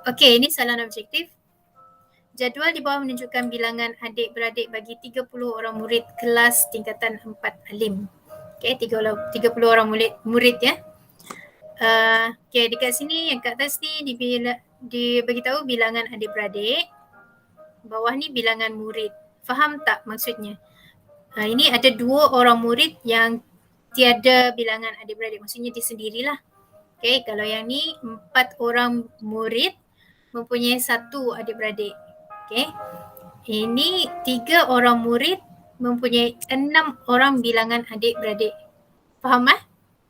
Okey, ini soalan objektif. Jadual di bawah menunjukkan bilangan adik-beradik bagi 30 orang murid kelas tingkatan 4 alim. Okey, 30 orang murid ya. Okey, dekat sini yang kat atas ni diberitahu bilangan adik-beradik. Bawah ni bilangan murid. Faham tak maksudnya? Ini ada 2 orang murid yang tiada bilangan adik-beradik. Maksudnya dia sendirilah. Okey, kalau yang ni 4 orang murid mempunyai 1 adik-beradik. Okey. Ini 3 orang murid mempunyai 6 orang bilangan adik-beradik. Faham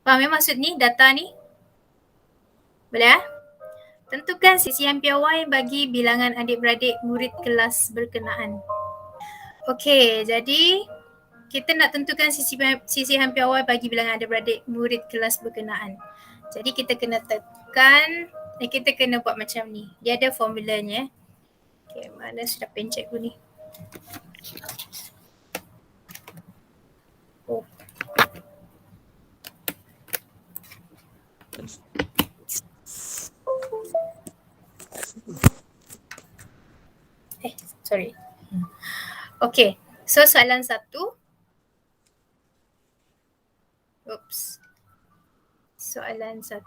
Faham maksud ni data ni? Boleh Tentukan sisihan piawai bagi bilangan adik-beradik murid kelas berkenaan. Okey, jadi kita nak tentukan sisihan piawai bagi bilangan adik-beradik murid kelas berkenaan. Jadi kita kena tekan, kita kena buat macam ni. Dia ada formulanya. Okey, mana sudah pen cikgu ni? Oh. Sorry. Okey, so soalan 1. Soalan 1.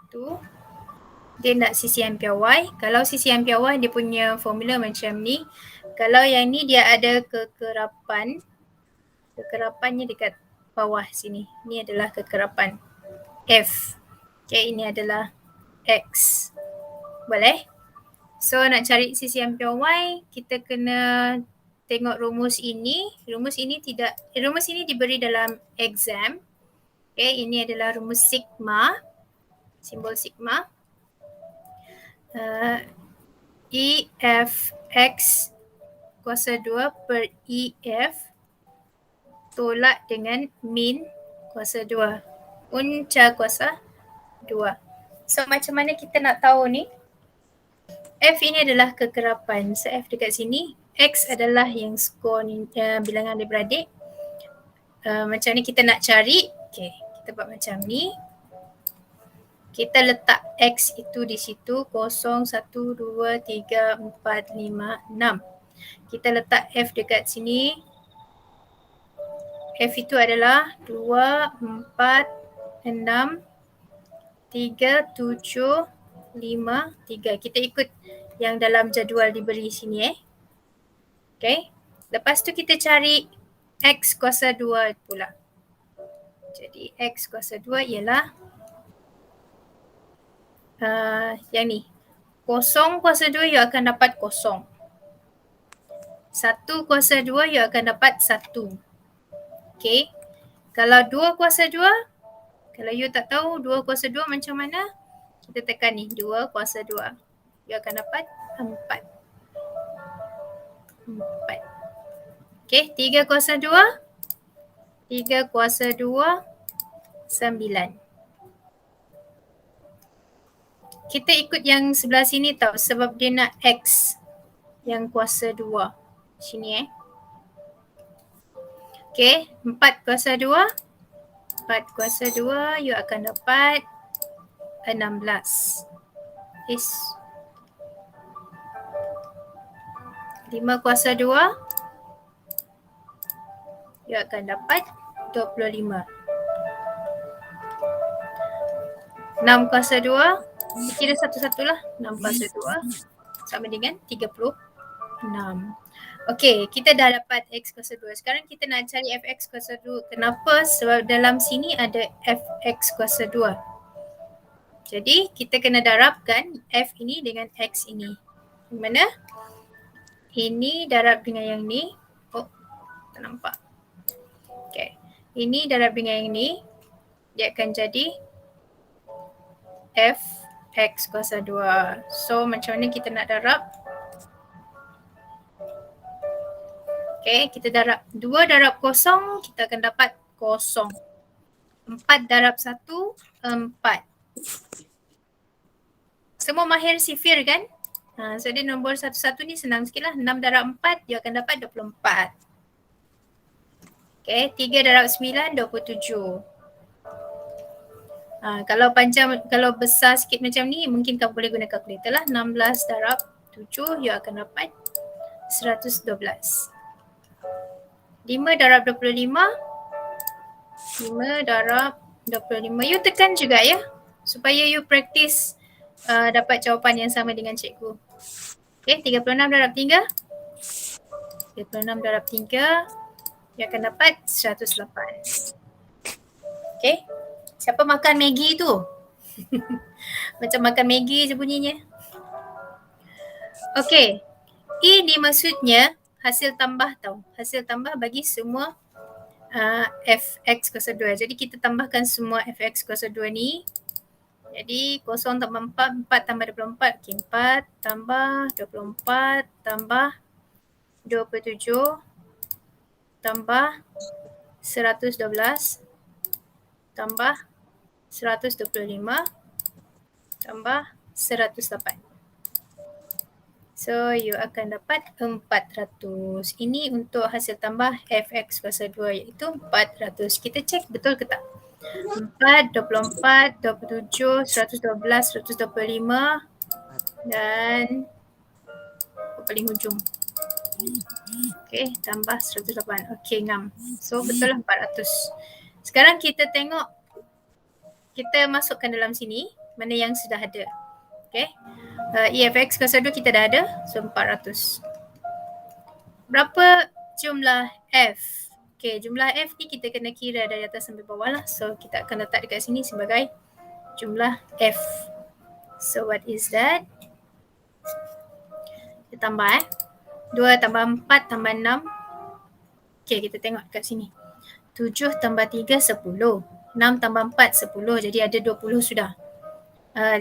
Dia nak sisihan piawai. Kalau sisihan piawai dia punya formula macam ni. Kalau yang ni dia ada kekerapan. Kekerapannya dekat bawah sini. Ini adalah kekerapan F. Okay, ini adalah X. Boleh? So nak cari sisihan piawai, kita kena tengok rumus ini. Rumus ini diberi dalam exam. Okay, ini adalah rumus sigma. Simbol sigma. EF X kuasa 2 per EF tolak dengan min kuasa 2. Punca kuasa 2. So macam mana kita nak tahu ni? F ini adalah kekerapan. So F dekat sini. X adalah yang skor bilangan adik-beradik. Macam ni kita nak cari. Okay, kita buat macam ni. Kita letak X itu di situ. 0, 1, 2, 3, 4, 5, 6. Kita letak F dekat sini. F itu adalah 2, 4, 6, 3, 7, 5, 3. Kita ikut yang dalam jadual diberi sini Okay. Lepas tu kita cari X kuasa 2 pula. Jadi X kuasa 2 ialah yang ni. 0 kuasa 2 you akan dapat 0. 1 kuasa 2 you akan dapat 1. Okay. Kalau 2 kuasa 2, kalau you tak tahu 2 kuasa 2 macam mana, kita tekan ni 2 kuasa 2. You akan dapat 4. 4. Okay, 3 kuasa 2. 3 kuasa 2, 9. Kita ikut yang sebelah sini tau sebab dia nak X yang kuasa 2. Sini Okay, 4 kuasa 2. 4 kuasa 2, you akan dapat 16. Is 5 kuasa 2, you akan dapat 25. 6 kuasa 2, kira satu-satulah. 6 kuasa 2 sama dengan 36. Okey, kita dah dapat X kuasa 2. Sekarang kita nak cari Fx kuasa 2. Kenapa? Sebab dalam sini ada Fx kuasa 2. Jadi kita kena darabkan F ini dengan X ini. Yang mana? Ini darab dengan yang ni. Oh, tak nampak. Okay. Ini darab dengan yang ni. Dia akan jadi F X kuasa 2. So macam mana kita nak darab? Okay, kita darab 2 darab 0, kita akan dapat 0. 4 darab 1, 4. Semua mahir sifir kan? So dia nombor 1 ni senang sikit lah. 6 darab 4, dia akan dapat 24. Okay, 3 darab 9, 27. Kalau panjang, kalau besar sikit macam ni, mungkin kamu boleh guna kalkulator lah. 16 darab 7, you akan dapat 112. 5 darab 25, 5 darab 25. You tekan juga ya, supaya you practice dapat jawapan yang sama dengan cikgu. Okay, 36 darab 3. 36 darab 3, you akan dapat 108. Okay, siapa makan Maggi tu? Macam makan Maggi je bunyinya. Okay, ini maksudnya hasil tambah tau. Hasil tambah bagi semua fx kuasa 2. Jadi kita tambahkan semua fx kuasa 2 ni. Jadi 0 tambah 4, 4 tambah 24. Okay, 4 tambah 24 tambah 27 tambah 112 tambah 125 tambah 108. So you akan dapat 400. Ini untuk hasil tambah fx kuasa 2 iaitu 400. Kita cek betul ke tak? 4, 24, 27, 112, 125 dan paling hujung. Okay, tambah 108. Okay, ngam. So betul lah 400. Sekarang kita tengok, kita masukkan dalam sini mana yang sudah ada. Okay, EFX kuasa 2 kita dah ada, so 400. Berapa jumlah F? Okay, jumlah F ni kita kena kira dari atas sampai bawah lah. So kita akan letak dekat sini sebagai jumlah F. So what is that? Kita tambah 2 tambah 4 tambah 6. Okay, kita tengok dekat sini. 7 tambah 3, 10. 6 tambah 4, 10. Jadi ada 20 sudah. 5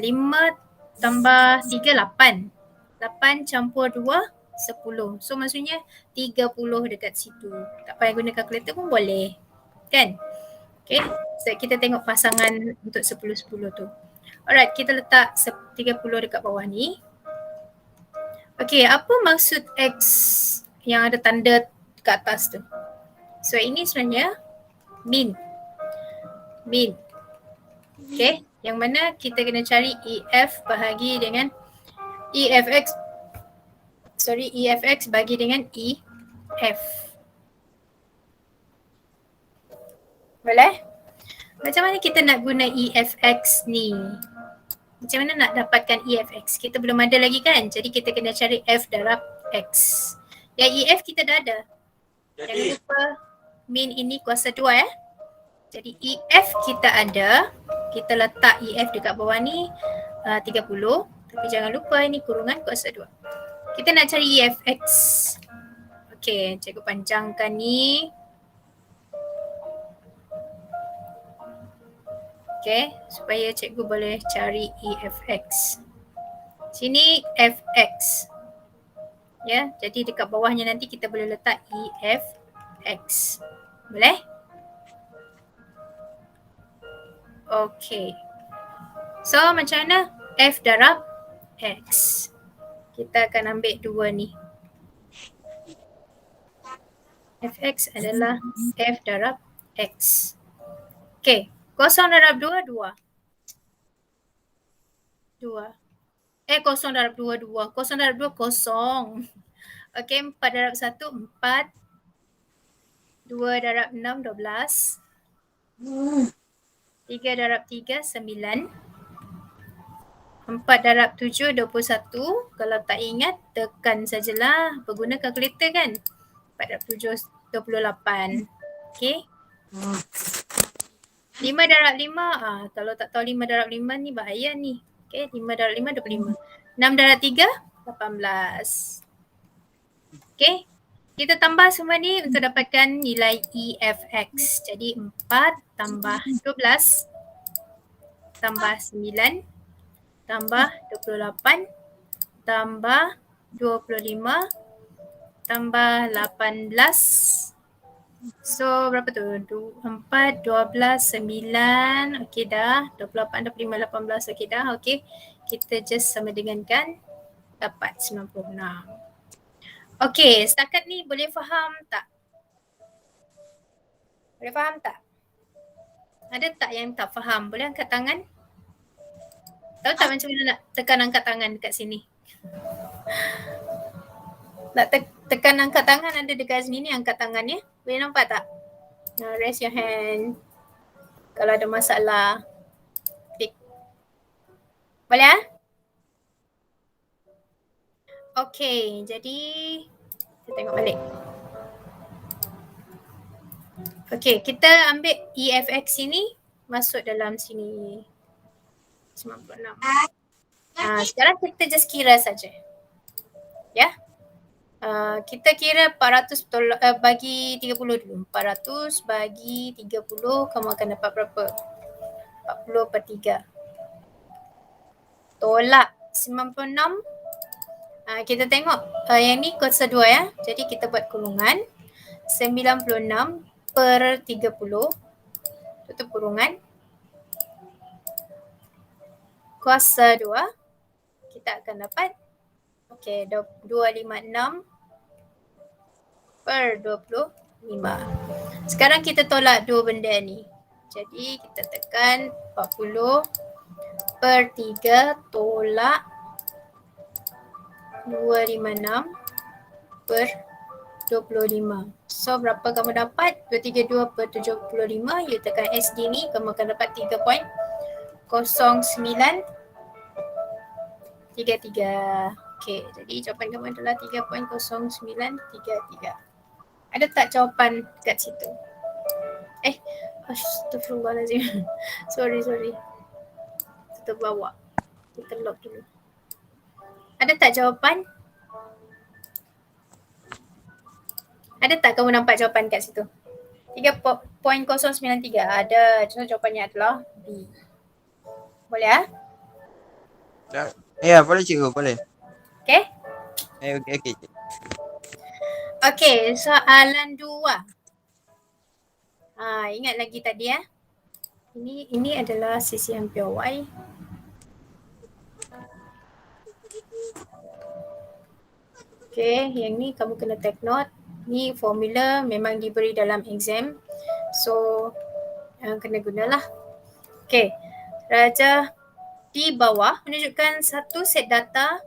tambah 3, 8. 8 campur 2, 10. So maksudnya 30 dekat situ. Tak payah guna kalkulator pun boleh. Kan? Okay. So kita tengok pasangan untuk 10-10 tu. Alright, kita letak 30 dekat bawah ni. Okay, apa maksud X yang ada tanda kat atas tu? So ini sebenarnya min. Min. Okay, yang mana kita kena cari EF bahagi dengan EFX. EFX bagi dengan EF. Boleh? Macam mana kita nak guna EFX ni? Macam mana nak dapatkan EFX? Kita belum ada lagi kan? Jadi kita kena cari F darab X. Yang EF kita dah ada. Jangan lupa min ini kuasa 2 ya. Jadi EF kita ada. Kita letak EF dekat bawah ni 30. Tapi jangan lupa ini kurungan kuasa 2. Kita nak cari EFX. Okey, cikgu panjangkan ni. Okey, supaya cikgu boleh cari EFX. Sini FX. Ya, jadi dekat bawahnya nanti kita boleh letak EFX. Boleh? Okey. So macam mana? F darab X. Kita akan ambil 2 ni. Fx adalah F darab X. Okey. 0 darab 2, 2. 2. 0 darab 2, 2. 0 darab 2, 0. Okey, 4 darab 1, 4. 2 darab 6, 12. 3 darab 3, 9. 4 darab 7, 21. Kalau tak ingat, tekan sajalah. Berguna kalkulator kan? 4 darab 7, 28. Okey. 5 darab 5, kalau tak tahu 5 darab 5 ni bahaya ni. Okay, 5 darab 5, 25. 6 darab 3, 18. Okay, kita tambah semua ni untuk dapatkan nilai EFX. Jadi 4 tambah 12 tambah 9 tambah 28 tambah 25 tambah 18. So berapa tu? 4, 12, 9. Okey dah. 28, 25, 18. Okey dah. Okey. Kita just sama dengan kan. Dapat 96. Okey. Setakat ni boleh faham tak? Boleh faham tak? Ada tak yang tak faham? Boleh angkat tangan? Tahu tak macam mana nak tekan angkat tangan dekat sini? Nak tekan angkat tangan ada dekat sini ni, angkat tangan ya. Boleh nampak tak? Raise your hand. Kalau ada masalah. Klik. Boleh ah? Okey, jadi kita tengok balik. Okey, kita ambil EFX ini masuk dalam sini. 96. Sekarang kita just kira saja. Ya. Kita kira 400 bagi 30 dulu. 400 bagi 30, kamu akan dapat berapa? 40/3. Tolak 96. Kita tengok yang ni kuasa 2 ya. Jadi kita buat kurungan 96/30. Tutup kurungan. Kuasa 2. Kita akan dapat 256/25. Sekarang kita tolak dua benda ni. Jadi kita tekan 40/3 tolak 256/25. So berapa kamu dapat? 232/75. You tekan SD ni, kamu akan dapat 3.0933. Okey, jadi jawapan kamu adalah 3.0933. Ada tak jawapan kat situ? Astagfirullahaladzim. Sorry. Kita bawa. Kita lock dulu. Ada tak jawapan? Ada tak kamu nampak jawapan kat situ? 3.093. Ada. So jawapannya adalah B. Boleh ah? Ya, boleh cikgu, boleh. Okey? Okey. Okey, soalan 2. Ingat lagi tadi ya. Ini adalah CCM pure Y. Okey, yang ni kamu kena take note. Ni formula memang diberi dalam exam. So, kena gunalah. Okey, Raja di bawah menunjukkan satu set data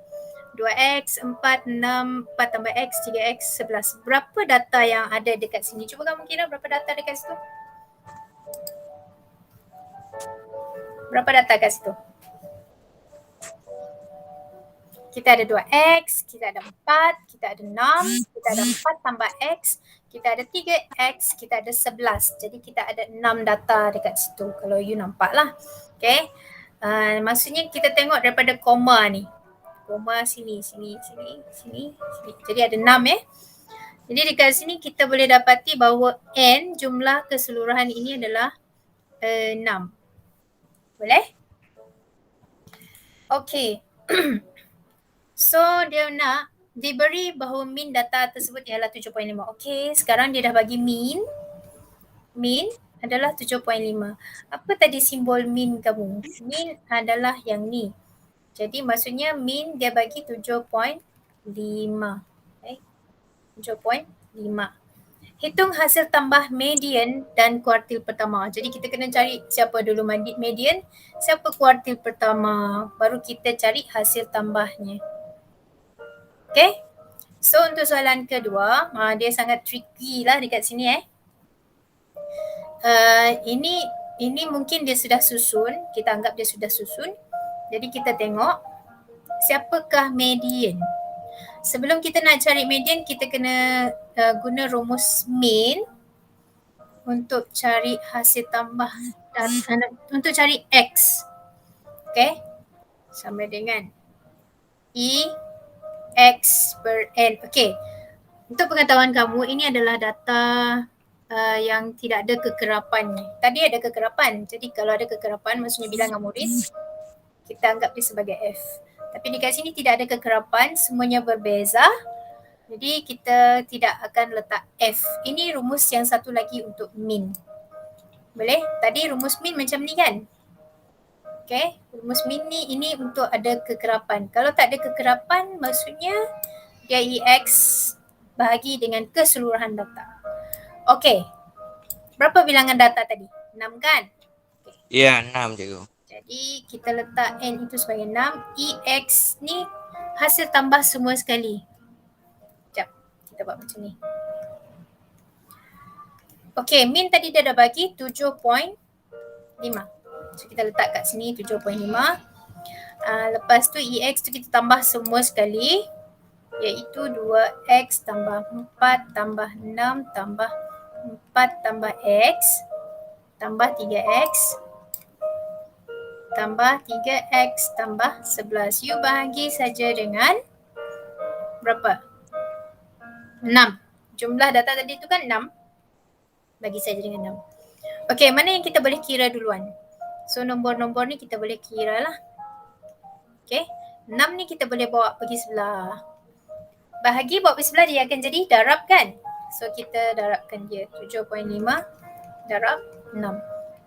2x, 4, 6, 4 tambah x, 3x, 11. Berapa data yang ada dekat sini? Cuba kamu kira berapa data dekat situ? Berapa data kat situ? Kita ada 2x, kita ada 4, kita ada 6, kita ada 4 tambah x, kita ada 3x, kita ada 11. Jadi kita ada 6 data dekat situ kalau you nampak lah. Okay. Maksudnya kita tengok daripada koma ni. Koma sini. Jadi ada 6 Jadi dekat sini kita boleh dapati bahawa n jumlah keseluruhan ini adalah 6. Boleh? Okay. So dia nak diberi bahawa mean data tersebut ialah 7.5. Okay, sekarang dia dah bagi mean. Mean adalah 7.5. Apa tadi simbol mean kamu? Mean adalah yang ni. Jadi maksudnya mean dia bagi 7.5. Okay. 7.5. Hitung hasil tambah median dan kuartil pertama. Jadi kita kena cari siapa dulu median, siapa kuartil pertama. Baru kita cari hasil tambahnya. Okay. So untuk soalan kedua, dia sangat tricky lah dekat sini Ini mungkin dia sudah susun. Kita anggap dia sudah susun. Jadi kita tengok siapakah median. Sebelum kita nak cari median, kita kena guna rumus mean untuk cari hasil tambah dan untuk cari x. Okay. Sama dengan E x per n. Okay. Untuk pengetahuan kamu, ini adalah data yang tidak ada kekerapan. Tadi ada kekerapan. Jadi kalau ada kekerapan, maksudnya bilangan murid, kita anggap dia sebagai F. Tapi dekat sini tidak ada kekerapan, semuanya berbeza. Jadi kita tidak akan letak F. Ini rumus yang satu lagi untuk mean. Boleh? Tadi rumus mean macam ni kan? Okay, rumus mean ni ini untuk ada kekerapan. Kalau tak ada kekerapan, maksudnya dia EX bahagi dengan keseluruhan data. Okay, berapa bilangan data tadi? 6 kan? Ya, 6 cikgu. Jadi kita letak N itu sebagai 6. EX ni hasil tambah semua sekali. Sekejap, kita buat macam ni. Okey, min tadi dia dah bagi 7.5. So kita letak kat sini 7.5. Lepas tu EX tu kita tambah semua sekali, iaitu 2X tambah 4 tambah 6 tambah 4 tambah X tambah 3X tambah 3X tambah 11. You bahagi saja dengan berapa? 6. Jumlah data tadi tu kan 6. Bagi saja dengan 6. Okey, mana yang kita boleh kira duluan? So nombor-nombor ni kita boleh kira lah. Okey, 6 ni kita boleh bawa pergi sebelah. Bahagi bawa pergi sebelah dia akan jadi darab kan? So kita darabkan dia. 7.5 darab 6.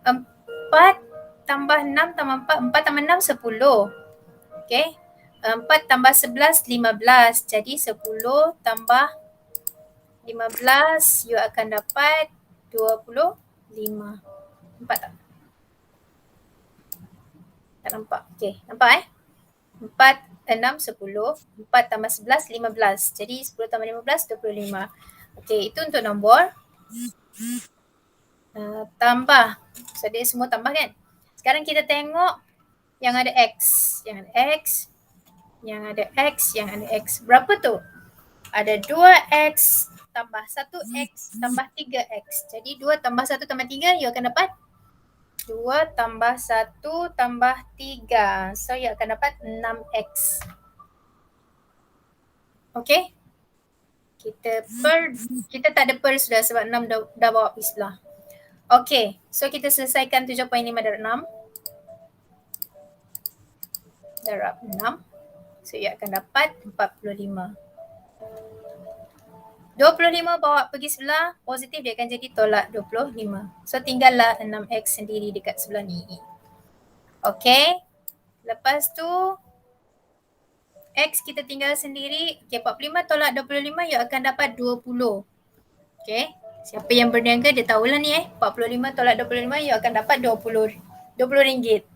4 tambah 6 tambah 4. 4 tambah 6 10. Okey. 4 tambah 11 15. Jadi 10 tambah 15 you akan dapat 25. Nampak tak? Tak nampak? Okey, nampak 4, 6, 10. 4 tambah 11, 15. Jadi 10 tambah 15, 25. Okey, itu untuk nombor. Tambah. So dia semua tambah kan? Sekarang kita tengok yang ada X. Yang ada X. Yang ada X. Yang ada X. Berapa tu? Ada 2X tambah 1X tambah 3X. Jadi 2 tambah 1 tambah 3 you akan dapat 2 tambah 1 tambah 3. So you akan dapat 6X. Okay. Kita tak ada per sudah sebab 6 dah bawa pergi sebelah. Okay. So kita selesaikan 7.5 darab 6. Darab 6. So you akan dapat 45. 25 bawa pergi sebelah, positif dia akan jadi tolak 25. So tinggallah 6X sendiri dekat sebelah ni. Okay. Lepas tu X kita tinggal sendiri. Okay, 45 tolak 25 you akan dapat 20. Okay. Siapa yang berniaga dia tahulah ni 45 tolak 25 you akan dapat 20 ringgit.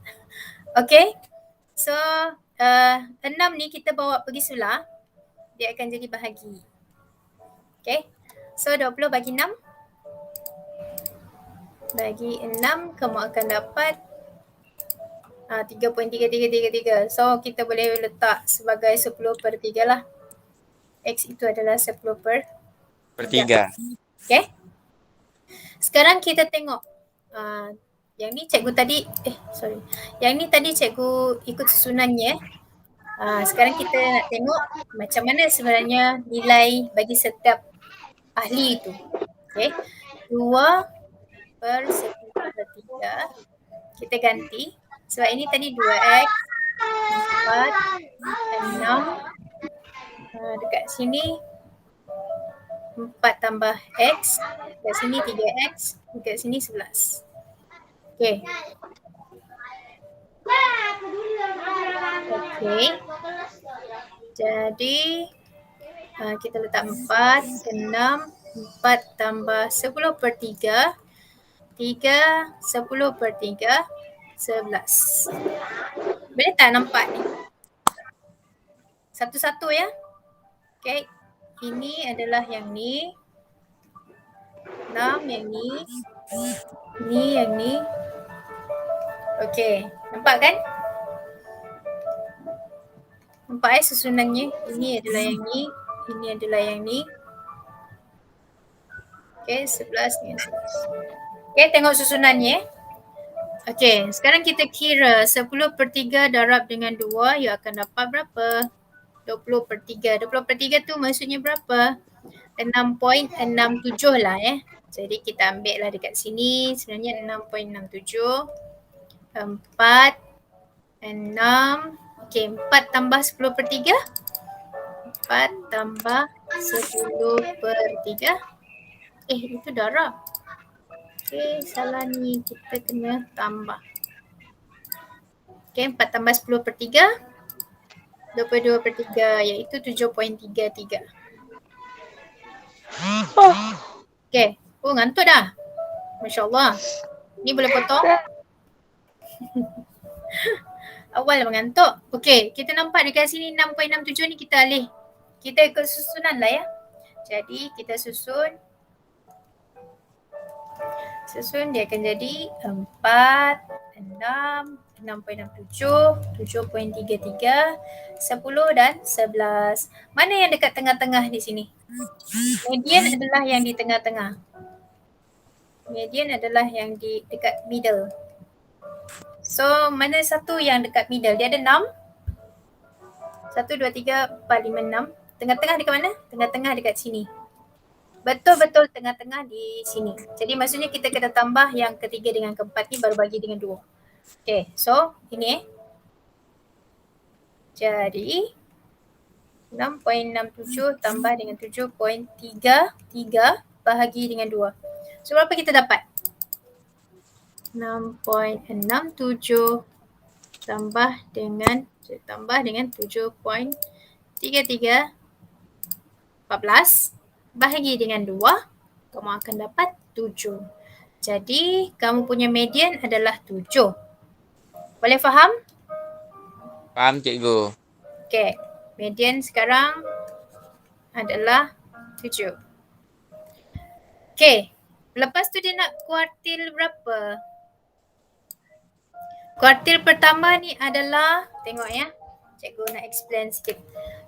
Okay. So 6 ni kita bawa pergi sebelah, dia akan jadi bahagi. Okay. So 20 bagi 6. Bagi 6 kamu akan dapat 3.3333. So kita boleh letak sebagai 10 per 3 lah. X itu adalah 10 per 3. Okay. Sekarang kita tengok. Yang ni cikgu tadi, Yang ni tadi cikgu ikut susunannya. Sekarang kita nak tengok macam mana sebenarnya nilai bagi setiap ahli itu. Okay. 2 per 10 per 3. Kita ganti. Sebab ini tadi 2X, 4, 6. Dekat sini 4 tambah X. Dekat sini 3X. Dekat sini 11. Okay. Okay. Jadi kita letak 4, 6, 4 tambah 10 per 3. 3, 10 per 3, 11. Boleh tak nampak ni? Satu-satu ya. Okay. Ini adalah yang ni. 6 yang ni. Ni yang ni. Okay. Nampak kan? Nampak susunannya. Ini adalah yang ni. Ini adalah yang ni. Okay. 11 ni. 11. Okay, tengok susunannya. Okay, sekarang kita kira 10 per 3 darab dengan 2, you akan dapat berapa? 20 per 3. 20 per 3 tu maksudnya berapa? 6.67 lah Jadi kita ambil lah dekat sini, sebenarnya 6.67. 4, 6. Okay, 4 tambah 10 per 3. 4 tambah 10 per 3. Itu darab. Okay, salah ni. Kita kena tambah. Okay, 4 tambah 10 per 3. 22 per 3 iaitu 7.33. Okay. Oh, ngantuk dah. Masya Allah. Ni boleh potong? Awal mengantuk. Okey, kita nampak dekat sini 6.67 ni kita alih. Kita ikut susunan lah ya. Jadi kita susun dia akan jadi 4, 6, 6.67, 7.33, 10 dan 11. Mana yang dekat tengah-tengah di sini? Median adalah yang di tengah-tengah. Median adalah yang di dekat middle. So, mana satu yang dekat middle? Dia ada 6. 1, 2, 3, 4, 5, 6. Tengah-tengah dekat mana? Tengah-tengah dekat sini. Betul-betul tengah-tengah di sini. Jadi maksudnya kita kena tambah yang ketiga dengan keempat ni baru bagi dengan 2. Okay, so ini Jadi 6.67 tambah dengan 7.33 bahagi dengan 2. So berapa kita dapat? 6.67 tambah dengan 7.33 14 bahagi dengan 2, kamu akan dapat 7. Jadi kamu punya median adalah 7. Boleh faham? Faham cikgu. Okey, median sekarang adalah 7. Okey, lepas tu dia nak kuartil berapa? Kuartil pertama ni adalah, tengok ya, cikgu nak explain sikit.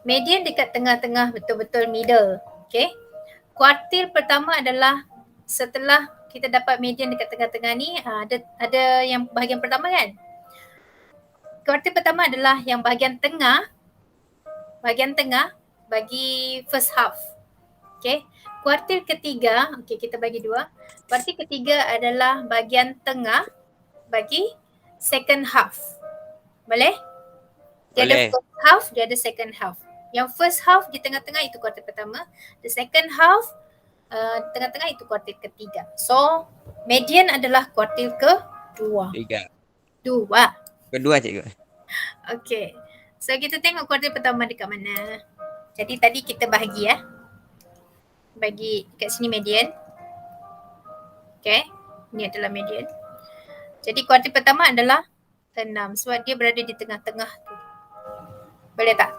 Median dekat tengah-tengah, betul-betul middle. Okey, kuartil pertama adalah setelah kita dapat median dekat tengah-tengah ni, ada yang bahagian pertama kan? Kuartil pertama adalah yang bahagian tengah bagi first half. Okay. Kuartil ketiga, okay, kita bagi 2. Kuartil ketiga adalah bahagian tengah bagi second half. Boleh? Dia ada first half, dia ada second half. Yang first half di tengah-tengah itu kuartil pertama. The second half tengah-tengah itu kuartil ketiga. So, median adalah kuartil kedua. 3. 2. Kedua cikgu. Okay. So kita tengok kuartil pertama dekat mana. Jadi tadi kita bahagi ya. Bagi kat sini median. Okay. Ini adalah median. Jadi kuartil pertama adalah 6 sebab dia berada di tengah-tengah tu. Boleh tak?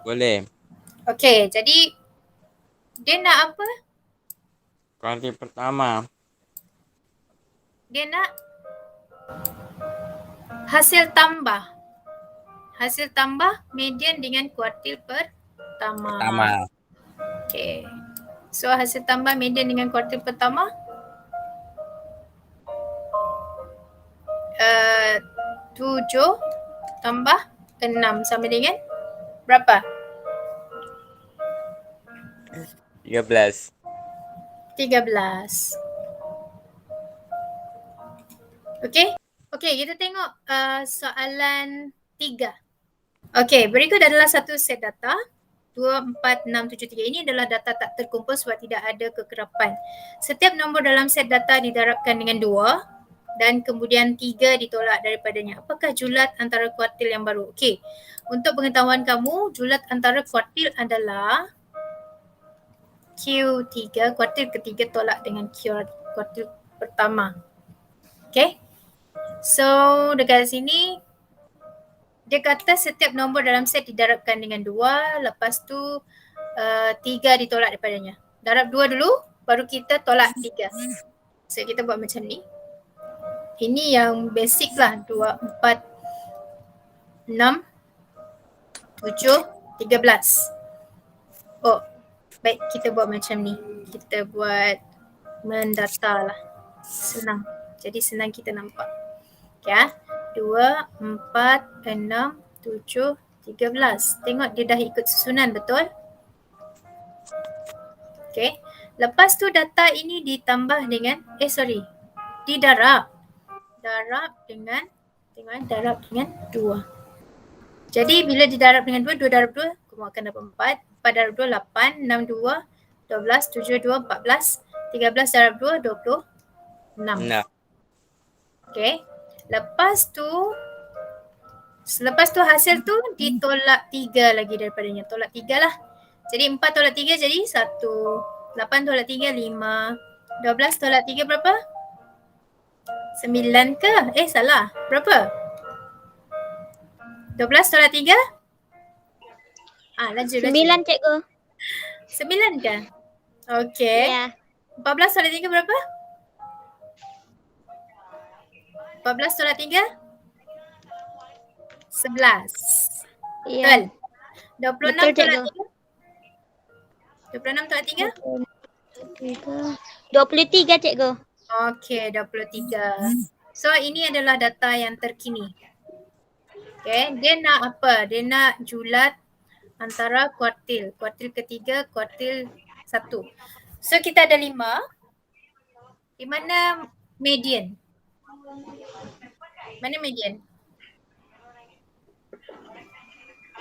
Boleh. Okay. Jadi dia nak apa? Kuartil pertama. Dia nak hasil tambah. Hasil tambah median dengan kuartil pertama. Okay. So hasil tambah median dengan kuartil pertama 7 tambah 6 sama dengan berapa? 13. 13. Okay. Okay, kita tengok soalan 3. Okay, berikut adalah satu set data 2, 4, 6, 7, 3. Ini adalah data tak terkumpul sebab tidak ada kekerapan. Setiap nombor dalam set data didarabkan dengan 2 dan kemudian 3 ditolak daripadanya. Apakah julat antara kuartil yang baru? Okey, untuk pengetahuan kamu, julat antara kuartil adalah Q3, kuartil ketiga tolak dengan kuartil pertama. Okay, so dekat sini dia kata setiap nombor dalam set didarabkan dengan 2, lepas tu 3 ditolak daripadanya. Darab 2 dulu, baru kita tolak 3. So kita buat macam ni. Ini yang basic lah, 2, 4, 6, 7, 13. Oh, baik, kita buat macam ni. Kita buat mendata lah. Senang. Jadi senang kita nampak. Okay, 2, 4, 6, 7, 13. Tengok dia dah ikut susunan, betul? Okay. Lepas tu data ini ditambah dengan, didarab. Darab dengan, tengok darab dengan 2. Jadi bila didarab dengan 2, 2 darab 2, kamu akan dapat 4. 4 darab 2, 8. 6, 2, 12. 7, 2, 14. 13 darab 2, 26. Okay. Lepas tu hasil tu ditolak 3 lagi daripadanya. Tolak 3 lah. Jadi 4 tolak 3 jadi 1. 8 tolak 3, 5. 12 tolak 3 berapa? 9 ke? Salah. Berapa? 12 tolak 3? Laju. 9 cikgu. 9 ke? Okey. Ya. 14 tolak 3 berapa? 14 tolak 3? 11. Ya. Betul? 26 Betul, tolak cikgu. 3? 26 tolak 3? 23 cikgu. Okey, 23. So ini adalah data yang terkini. Okey, dia nak apa? Dia nak julat antara kuartil. Kuartil ketiga, kuartil 1. So kita ada 5. Di mana median? Mana median?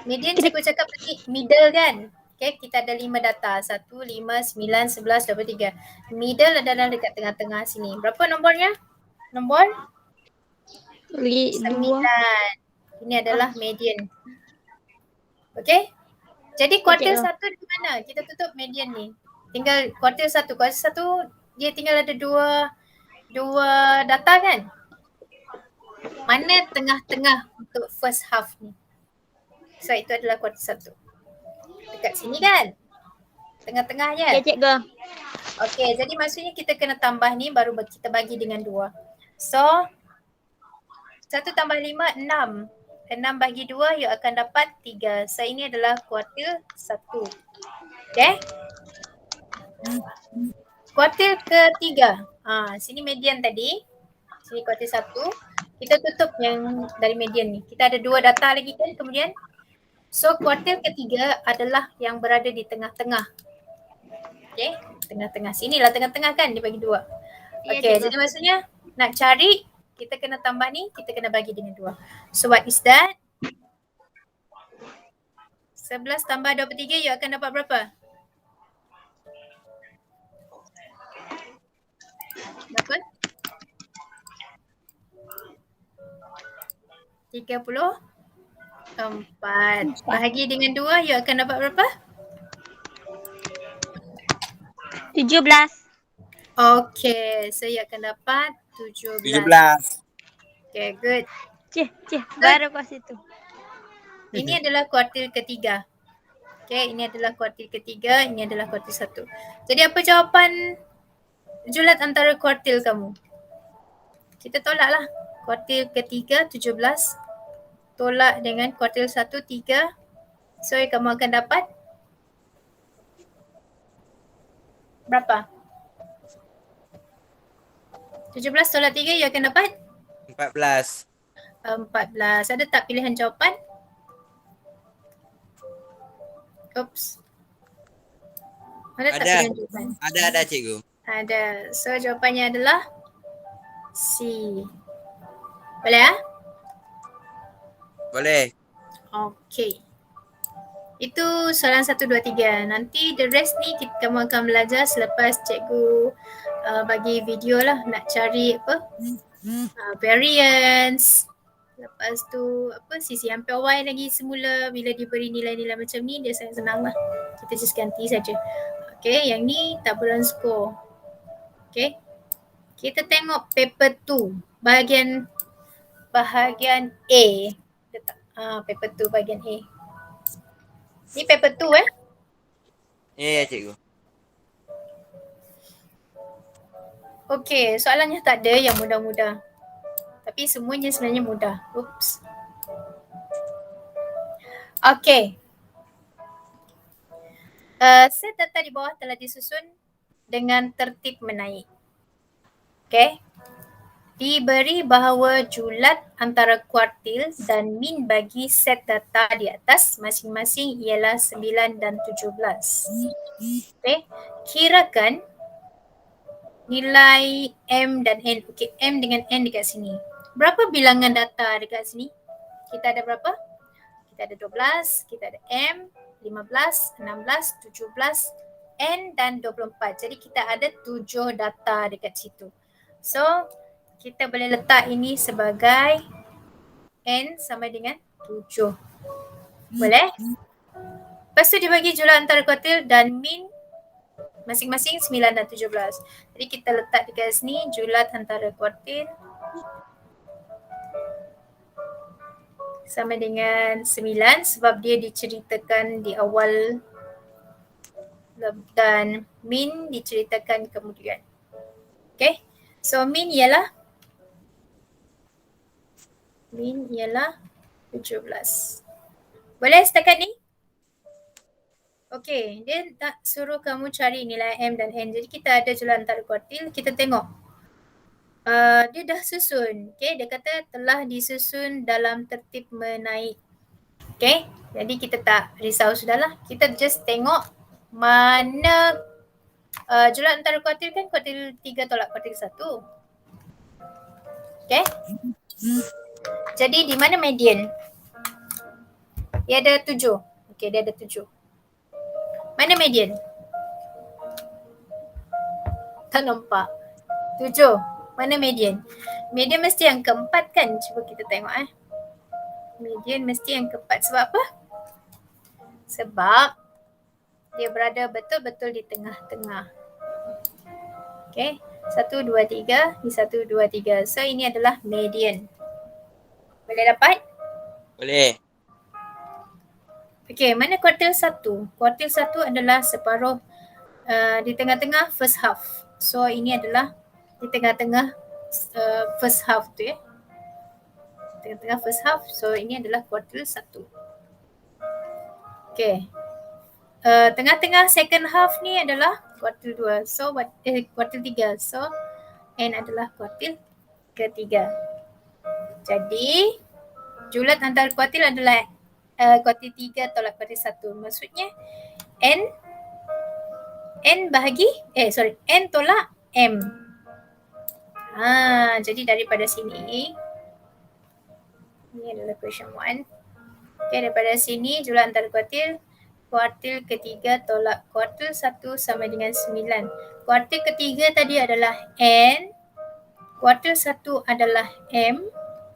Median cikgu cakap tadi middle kan? Okay, kita ada 5 data. 1, 5, 9, 11, 23. Middle adalah dekat tengah-tengah sini. Berapa nombornya? Nombor? 9. Ini adalah median. Okay? Jadi kuartil 1 di mana? Kita tutup median ni. Tinggal kuartil 1. Kuartil 1 dia tinggal ada dua data kan? Mana tengah-tengah untuk first half ni? So itu adalah kuartil 1. Dekat sini kan? Tengah-tengah je. Ya cikgu. Okey, jadi maksudnya kita kena tambah ni baru kita bagi dengan 2. So 1 tambah 5, 6. 6 bagi 2 you akan dapat 3. So ini adalah kuartil 1. Okay? Kuartil ketiga. Sini median tadi. Sini kuartil 1. Kita tutup yang dari median ni. Kita ada 2 data lagi kan kemudian. So kuartil ketiga adalah yang berada di tengah-tengah. Okay, tengah-tengah. Sinilah tengah-tengah kan dia bagi 2. Okay, jadi maksudnya nak cari kita kena tambah ni, kita kena bagi dengan 2. So what is that? 11 tambah 23 you akan dapat berapa? Berapa? 34. Bahagi dengan 2 you akan dapat berapa? 17. Okay, so you akan dapat 17. Okay, good. Baru pas itu. Ini adalah kuartil ketiga. Okay, ini adalah kuartil ketiga, ini adalah kuartil 1. Jadi apa jawapan julat antara kuartil kamu? Kita tolaklah. Kuartil ketiga 17 tolak dengan kuartil 1 3. So kamu akan dapat berapa? 17 tolak 3 you akan dapat 14. 14. Ada tak pilihan jawapan? Oops. Ada tak pilihan jawapan? Ada cikgu. Ada. So jawapannya adalah C. Boleh Boleh. Okay. Itu soalan 1, 2, 3. Nanti the rest ni kamu akan belajar selepas cikgu bagi video lah nak cari apa? Variance. Lepas tu sisi hampir Y lagi semula bila diberi nilai-nilai macam ni dia sangat senang lah. Kita just ganti saja. Okay, yang ni taburan skor. Okay. Kita tengok paper 2 bahagian A. Paper 2 bahagian A. Ni paper 2 Ya cikgu. Okay, soalannya tak ada yang mudah-mudah. Tapi semuanya sebenarnya mudah. Oops. Okay. Set data di bawah telah disusun dengan tertib menaik. Okay. Diberi bahawa julat antara kuartil dan min bagi set data di atas masing-masing ialah 9 dan 17. Okay. Kirakan nilai M dan N. Okay, M dengan N dekat sini. Berapa bilangan data dekat sini? Kita ada berapa? Kita ada 12, kita ada M, 15, 16, 17, N dan 24. Jadi kita ada 7 data dekat situ. So, kita boleh letak ini sebagai N sama dengan 7. Boleh? Lepas tu dibagi julat antara kuartil dan min masing-masing 9 dan 17. Jadi kita letak dekat sini julat antara kuartil Sama dengan 9 sebab dia diceritakan di awal dan min diceritakan kemudian. Okay, so min ialah 17. Boleh setakat ni? Okay, dia tak suruh kamu cari nilai M dan N. Jadi kita ada jualan antara kuartil, kita tengok. Dia dah susun. Okay, dia kata telah disusun dalam tertib menaik. Okay, jadi kita tak risau sudahlah. Kita just tengok mana jualan antara kuartil kan kuartil 3 tolak kuartil 1. Okay. Jadi di mana median? Dia ada 7. Okay, dia ada 7. Mana median? Tak nampak. 7. Mana median? Median mesti yang keempat kan? Cuba kita tengok Median mesti yang keempat. Sebab apa? Sebab dia berada betul-betul di tengah-tengah. Okay. 1, 2, 3. Ni 1, 2, 3. So ini adalah median. Boleh dapat? Boleh. Okay, mana kuartil 1? Kuartil 1 adalah separuh di tengah-tengah first half. So ini adalah di tengah-tengah first half tu ya. Tengah-tengah first half. So ini adalah kuartil 1. Okay. Tengah-tengah second half ni adalah kuartil 2. So kuartil 3. So N adalah kuartil ketiga. Jadi julat antara kuartil adalah kuartil 3 tolak kuartil 1. Maksudnya N tolak M. Jadi daripada sini, ini adalah question 1. Okay, daripada sini julat antara kuartil ketiga tolak kuartil 1 sama dengan 9. Kuartil ketiga tadi adalah N, kuartil 1 adalah M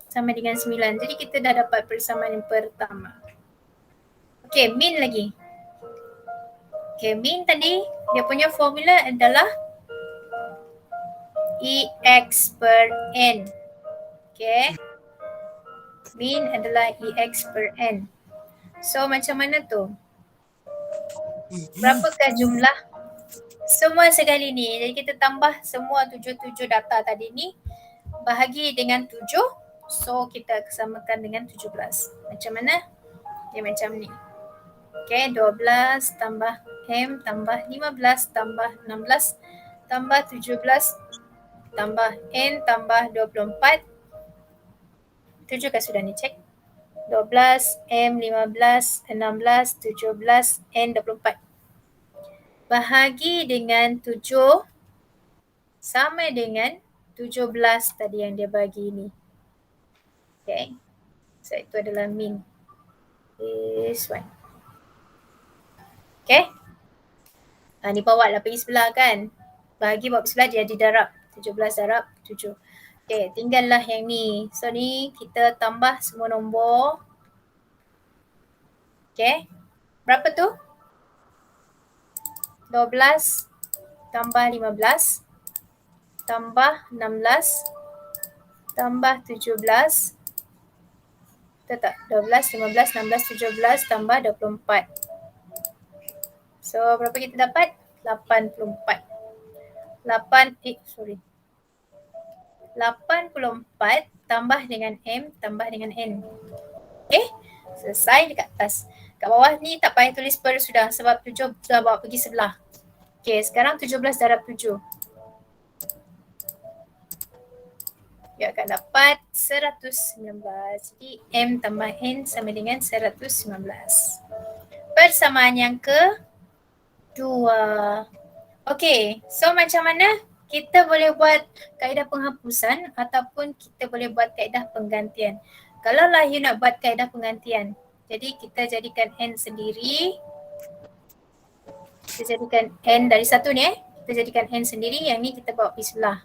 sama dengan 9. Jadi kita dah dapat persamaan yang pertama. Okay, min lagi. Okay, min tadi dia punya formula adalah EX per N. Okay. Min adalah EX per N. So macam mana tu? Berapakah jumlah semua sekali ni? Jadi kita tambah semua 7 data tadi ni bahagi dengan 7. So kita samakan dengan 17. Macam mana? Dia macam ni. Okay, 12 tambah M tambah 15 tambah 16 tambah 17 tambah N tambah 24. 7 kan sudah ni cek. 12, M 15, 16, 17, N 24. Bahagi dengan 7 sama dengan 17 tadi yang dia bagi ni. Okay. So itu adalah min. This one. Okay. Ni bawa lah pergi sebelah kan. Bahagi bawa pergi sebelah jadi darab. 17 darab 7. Okay, tinggallah yang ni. So ni kita tambah semua nombor. Okay. Berapa tu? 12 tambah 15 tambah 16 tambah 17. Betul tak? 12, 15, 16, 17 tambah 24. So berapa kita dapat? 84. 84 tambah dengan M tambah dengan N. Okay, selesai dekat atas. Kat bawah ni tak payah tulis per sudah sebab 7 sudah bawa pergi sebelah. Okay, sekarang 17 darab 7. Dia akan dapat 119. Jadi M tambah N sama dengan 119. Persamaan yang kedua. Okay, so macam mana? Kita boleh buat kaedah penghapusan ataupun kita boleh buat kaedah penggantian. Kalau lah you nak buat kaedah penggantian, jadi kita jadikan N sendiri. Kita jadikan N dari satu ni kita jadikan N sendiri, yang ni kita bawa pergi sebelah.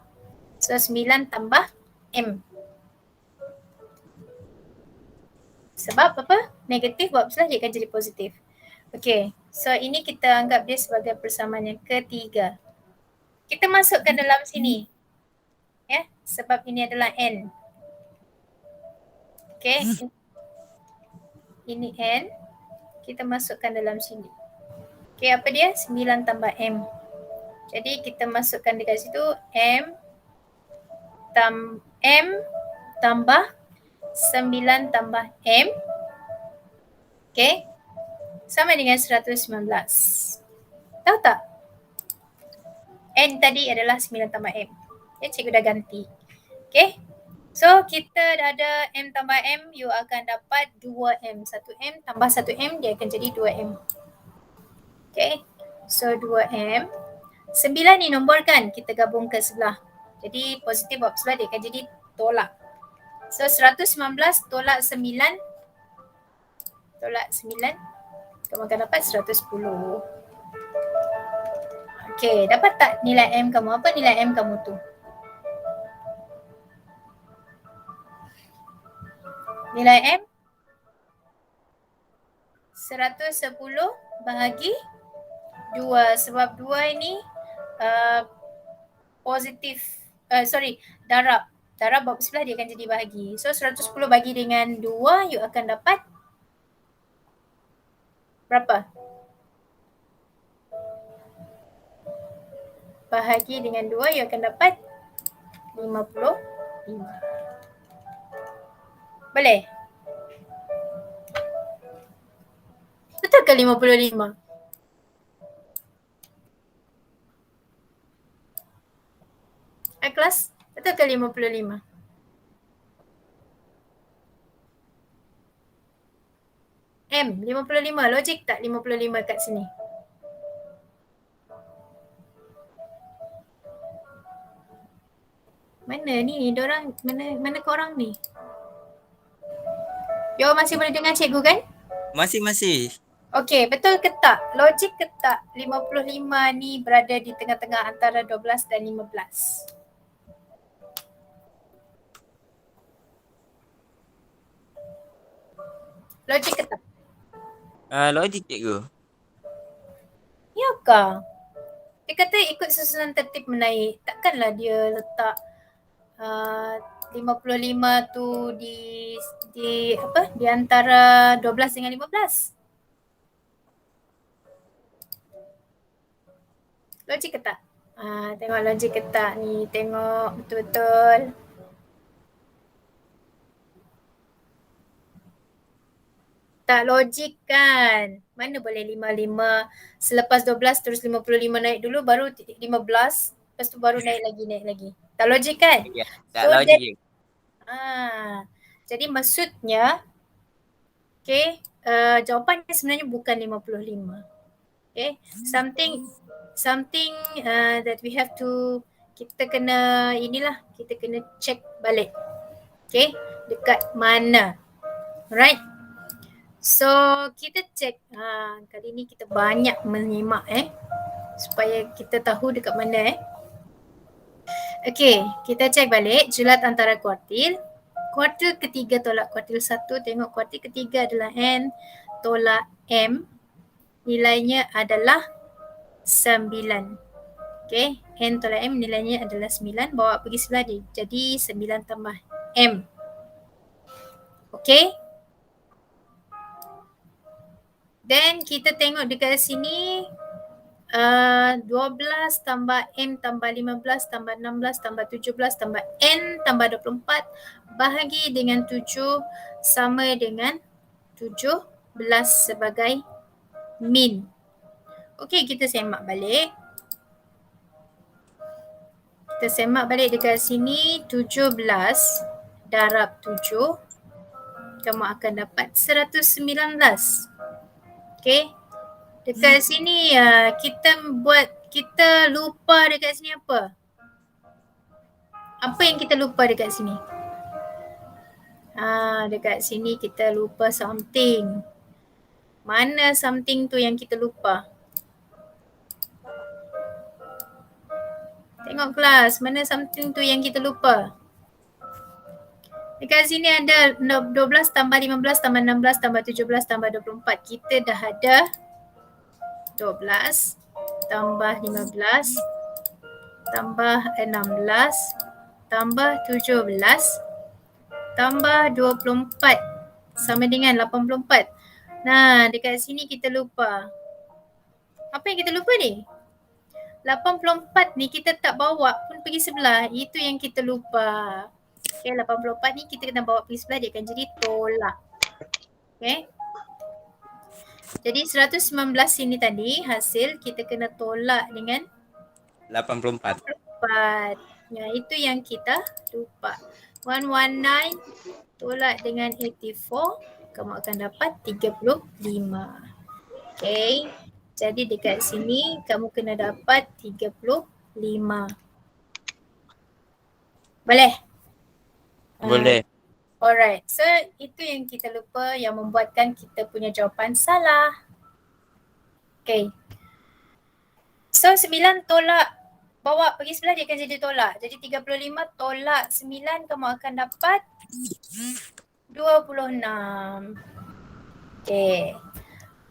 So 9 tambah M. Sebab apa? Negatif bawa sebelah dia akan jadi positif. Okay, so ini kita anggap dia sebagai persamaan yang ketiga. Kita masukkan dalam sini. Ya. sebab ini adalah N. Okay, ini N, kita masukkan dalam sini. Okay, apa dia? 9 tambah M. Jadi kita masukkan dekat situ M tambah 9 tambah M. Okay, sama dengan 119. Tahu tak? N tadi adalah 9 tambah M. Ya, cikgu dah ganti. Okay. So kita dah ada M tambah M, you akan dapat 2M. 1M tambah 1M, dia akan jadi 2M. Okay. So 2M. 9 ni nombor kan, kita gabung ke sebelah. Jadi positif buat sebelah, dia akan jadi tolak. So 119 tolak 9. Tolak 9. Kamu akan dapat 110. Okay, dapat tak nilai M kamu? Apa nilai M kamu tu? Nilai M 110 bahagi 2, sebab 2 ini positif, darab. Darab buat sebelah, dia akan jadi bahagi. So 110 bagi dengan 2, you akan dapat berapa? Bahagi dengan 2, you akan dapat 55. Boleh? Betul ke 55? Kelas, betul ke 55? M, 55. Logik tak 55 kat sini? Mana ni? Diorang, mana korang ni? You masih boleh dengar cikgu kan? Masih. Okey, betul ke tak? Logik ke tak 55 ni berada di tengah-tengah antara 12 dan 15? Logik ke tak? Logik cikgu. Ya kah? Dia kata ikut susunan tertib menaik. Takkanlah dia letak 55 tu di antara 12 dengan 15. Logik ke tak? Tengok logik ke tak ni. Tengok betul-betul. Tak logik kan? Mana boleh 55 selepas 12 terus 55 naik dulu baru 15, lepas tu baru naik lagi. Tak logik kan? Ya, tak logik cikgu. Jadi maksudnya jawapannya sebenarnya bukan 55. Okay, something that we have to, kita kena check balik. Okay, dekat mana? Right? So kita check, kali ni kita banyak menyimak supaya kita tahu dekat mana Okay, kita check balik julat antara kuartil. Kuartil ketiga tolak kuartil 1, tengok kuartil ketiga adalah N tolak M. Nilainya adalah 9. Okay, N tolak M nilainya adalah 9. Bawa pergi sebelah dia, jadi 9 tambah M. Okay. Then kita tengok dekat sini 12 tambah M tambah 15 tambah 16 tambah 17 tambah N tambah 24 bahagi dengan 7 sama dengan 17 sebagai min. Okey, kita semak balik. Kita semak balik dekat sini 17 darab 7 kamu akan dapat 119. Okey. Dekat sini kita lupa dekat sini apa? Apa yang kita lupa dekat sini? Dekat sini kita lupa something. Mana something tu yang kita lupa? Tengok kelas, mana something tu yang kita lupa? Dekat sini ada 12 tambah 15 tambah 16 tambah 17 tambah 24. Kita dah ada 12 tambah 15 tambah 16 tambah 17 tambah 24 sama dengan 84. Nah, dekat sini kita lupa. Apa yang kita lupa ni? 84 ni kita tak bawa pun pergi sebelah. Itu yang kita lupa. Okay, 84 ni kita kena bawa pergi sebelah, dia akan jadi tolak. Okay. Jadi 119 sini tadi hasil kita kena tolak dengan 84. 4. Ya, itu yang kita lupa. 119 tolak dengan 84, kamu akan dapat 35. Okay. Jadi dekat sini kamu kena dapat 35. Boleh? Boleh. Alright. So itu yang kita lupa yang membuatkan kita punya jawapan salah. Okay. So 9 tolak bawa pergi sebelah dia akan jadi tolak. Jadi 35 tolak 9 kamu akan dapat 26. Okay.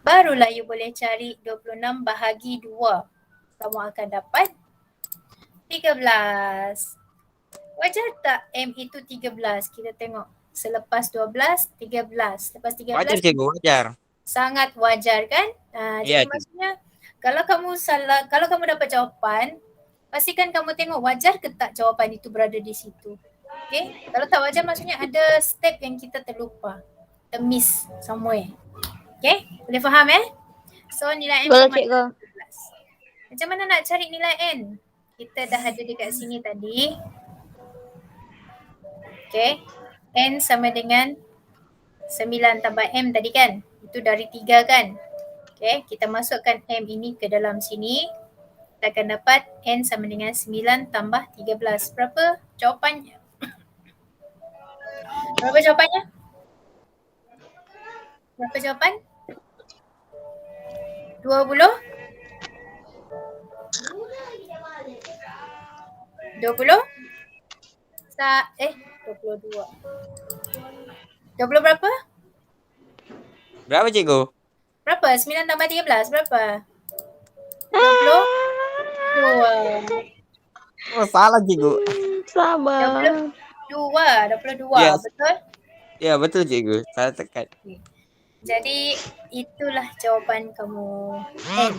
Barulah you boleh cari 26 bahagi 2. Kamu akan dapat 13. Wajar tak M itu 13? Kita tengok. Selepas 12, 13. Lepas 13. Wajar cikgu, wajar. Sangat wajar kan? Jadi maksudnya kalau kamu salah, kalau kamu dapat jawapan, pastikan kamu tengok wajar ke tak jawapan itu berada di situ. Okay? Kalau tak wajar maksudnya ada step yang kita terlupa. Termiss somewhere. Okay? Boleh faham So nilai N Boleh sama cikgu. 13. Macam mana nak cari nilai N? Kita dah ada dekat sini tadi. Okay. N sama dengan 9 tambah M tadi kan? Itu dari 3 kan? Okay. Kita masukkan M ini ke dalam sini. Kita akan dapat N sama dengan 9 tambah 13. Berapa jawapannya? Berapa jawapannya? Berapa jawapan? 20? 20? 22. 20 berapa? Berapa cikgu? Berapa? 9 tambah 13 berapa? 22. Oh, salah cikgu. Sabar. 22. Yes. Betul? Ya, betul cikgu. Salah tekan. Jadi itulah jawapan kamu N.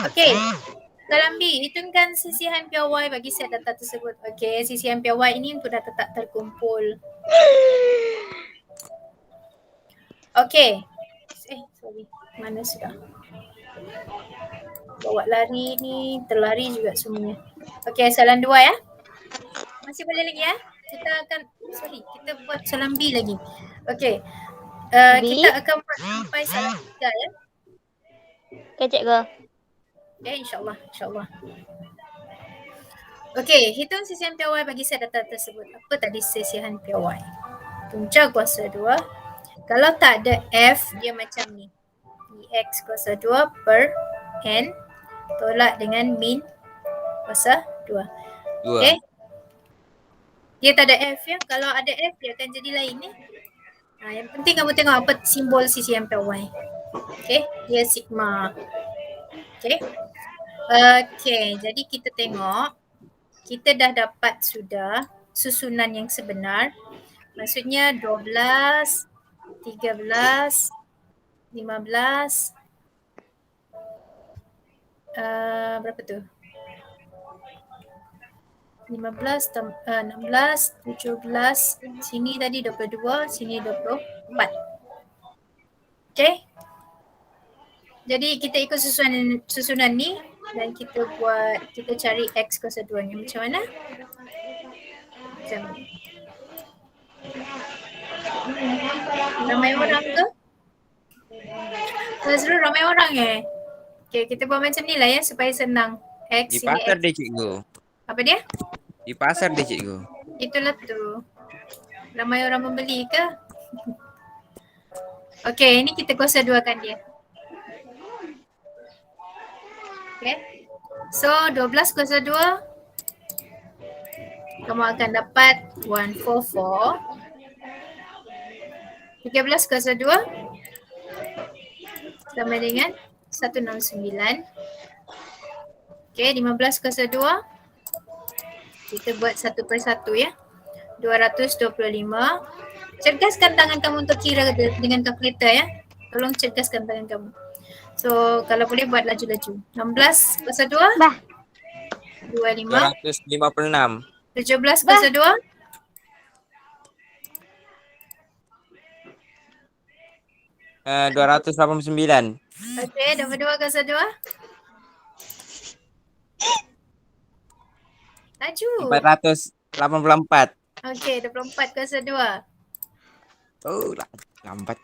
Okey. Dalam B, hitungkan sisihan pure Y bagi set data tersebut. Okey, sisihan pure Y ini untuk data tak terkumpul. Okey. Sorry. Mana sudah? Bawa lari ni, terlari juga semuanya. Okey, soalan 2 ya. Masih boleh lagi ya? Kita akan, kita buat soalan B lagi. Okey. Kita akan buat sampai soalan 3 ya. Okay cikgu. InsyaAllah. Okey, hitung sisihan pure Y bagi set data tersebut. Apa tadi sisihan pure Y? Punca kuasa 2. Kalau tak ada F, dia macam ni. X kuasa 2 per N tolak dengan min kuasa 2. Okay. Dia tak ada F ya. Kalau ada F, dia akan jadi lain ya. Yang penting kamu tengok apa simbol sisihan pure Y. Okay, dia sigma. Okay. Okay, jadi kita tengok. Kita dah dapat sudah susunan yang sebenar. Maksudnya 12, 13, 15, berapa tu? 15, 16, 17, sini tadi 22, sini 24. Okay. Jadi kita ikut susunan ni dan kita cari X kuasa 2 nya. Macam mana? Macam ni. Ramai orang ke? Nazrul ramai orang Okay, kita buat macam ni lah ya supaya senang. X Di sini pasar X. deh cikgu. Apa dia? Di pasar deh cikgu. Itulah tu. Ramai orang membeli ke? Okay, ini kita kuasa 2 kan dia. Okay. So 12 kuasa 2. Kamu akan dapat 144. 13 kuasa 2 sama dengan 169. Okay, 15 kuasa 2 Kita buat satu persatu ya. 225. Cerdaskan tangan kamu untuk kira dengan kalkulator ya. Tolong cerdaskan tangan kamu. So kalau boleh buat laju-laju. 16 kuasa 2. Bah. 25. 256. 17 kuasa 2. Eh, 289. Okey, 22 kuasa 2. Laju. 484. Okey, 24 kuasa 2. Oh, lambat.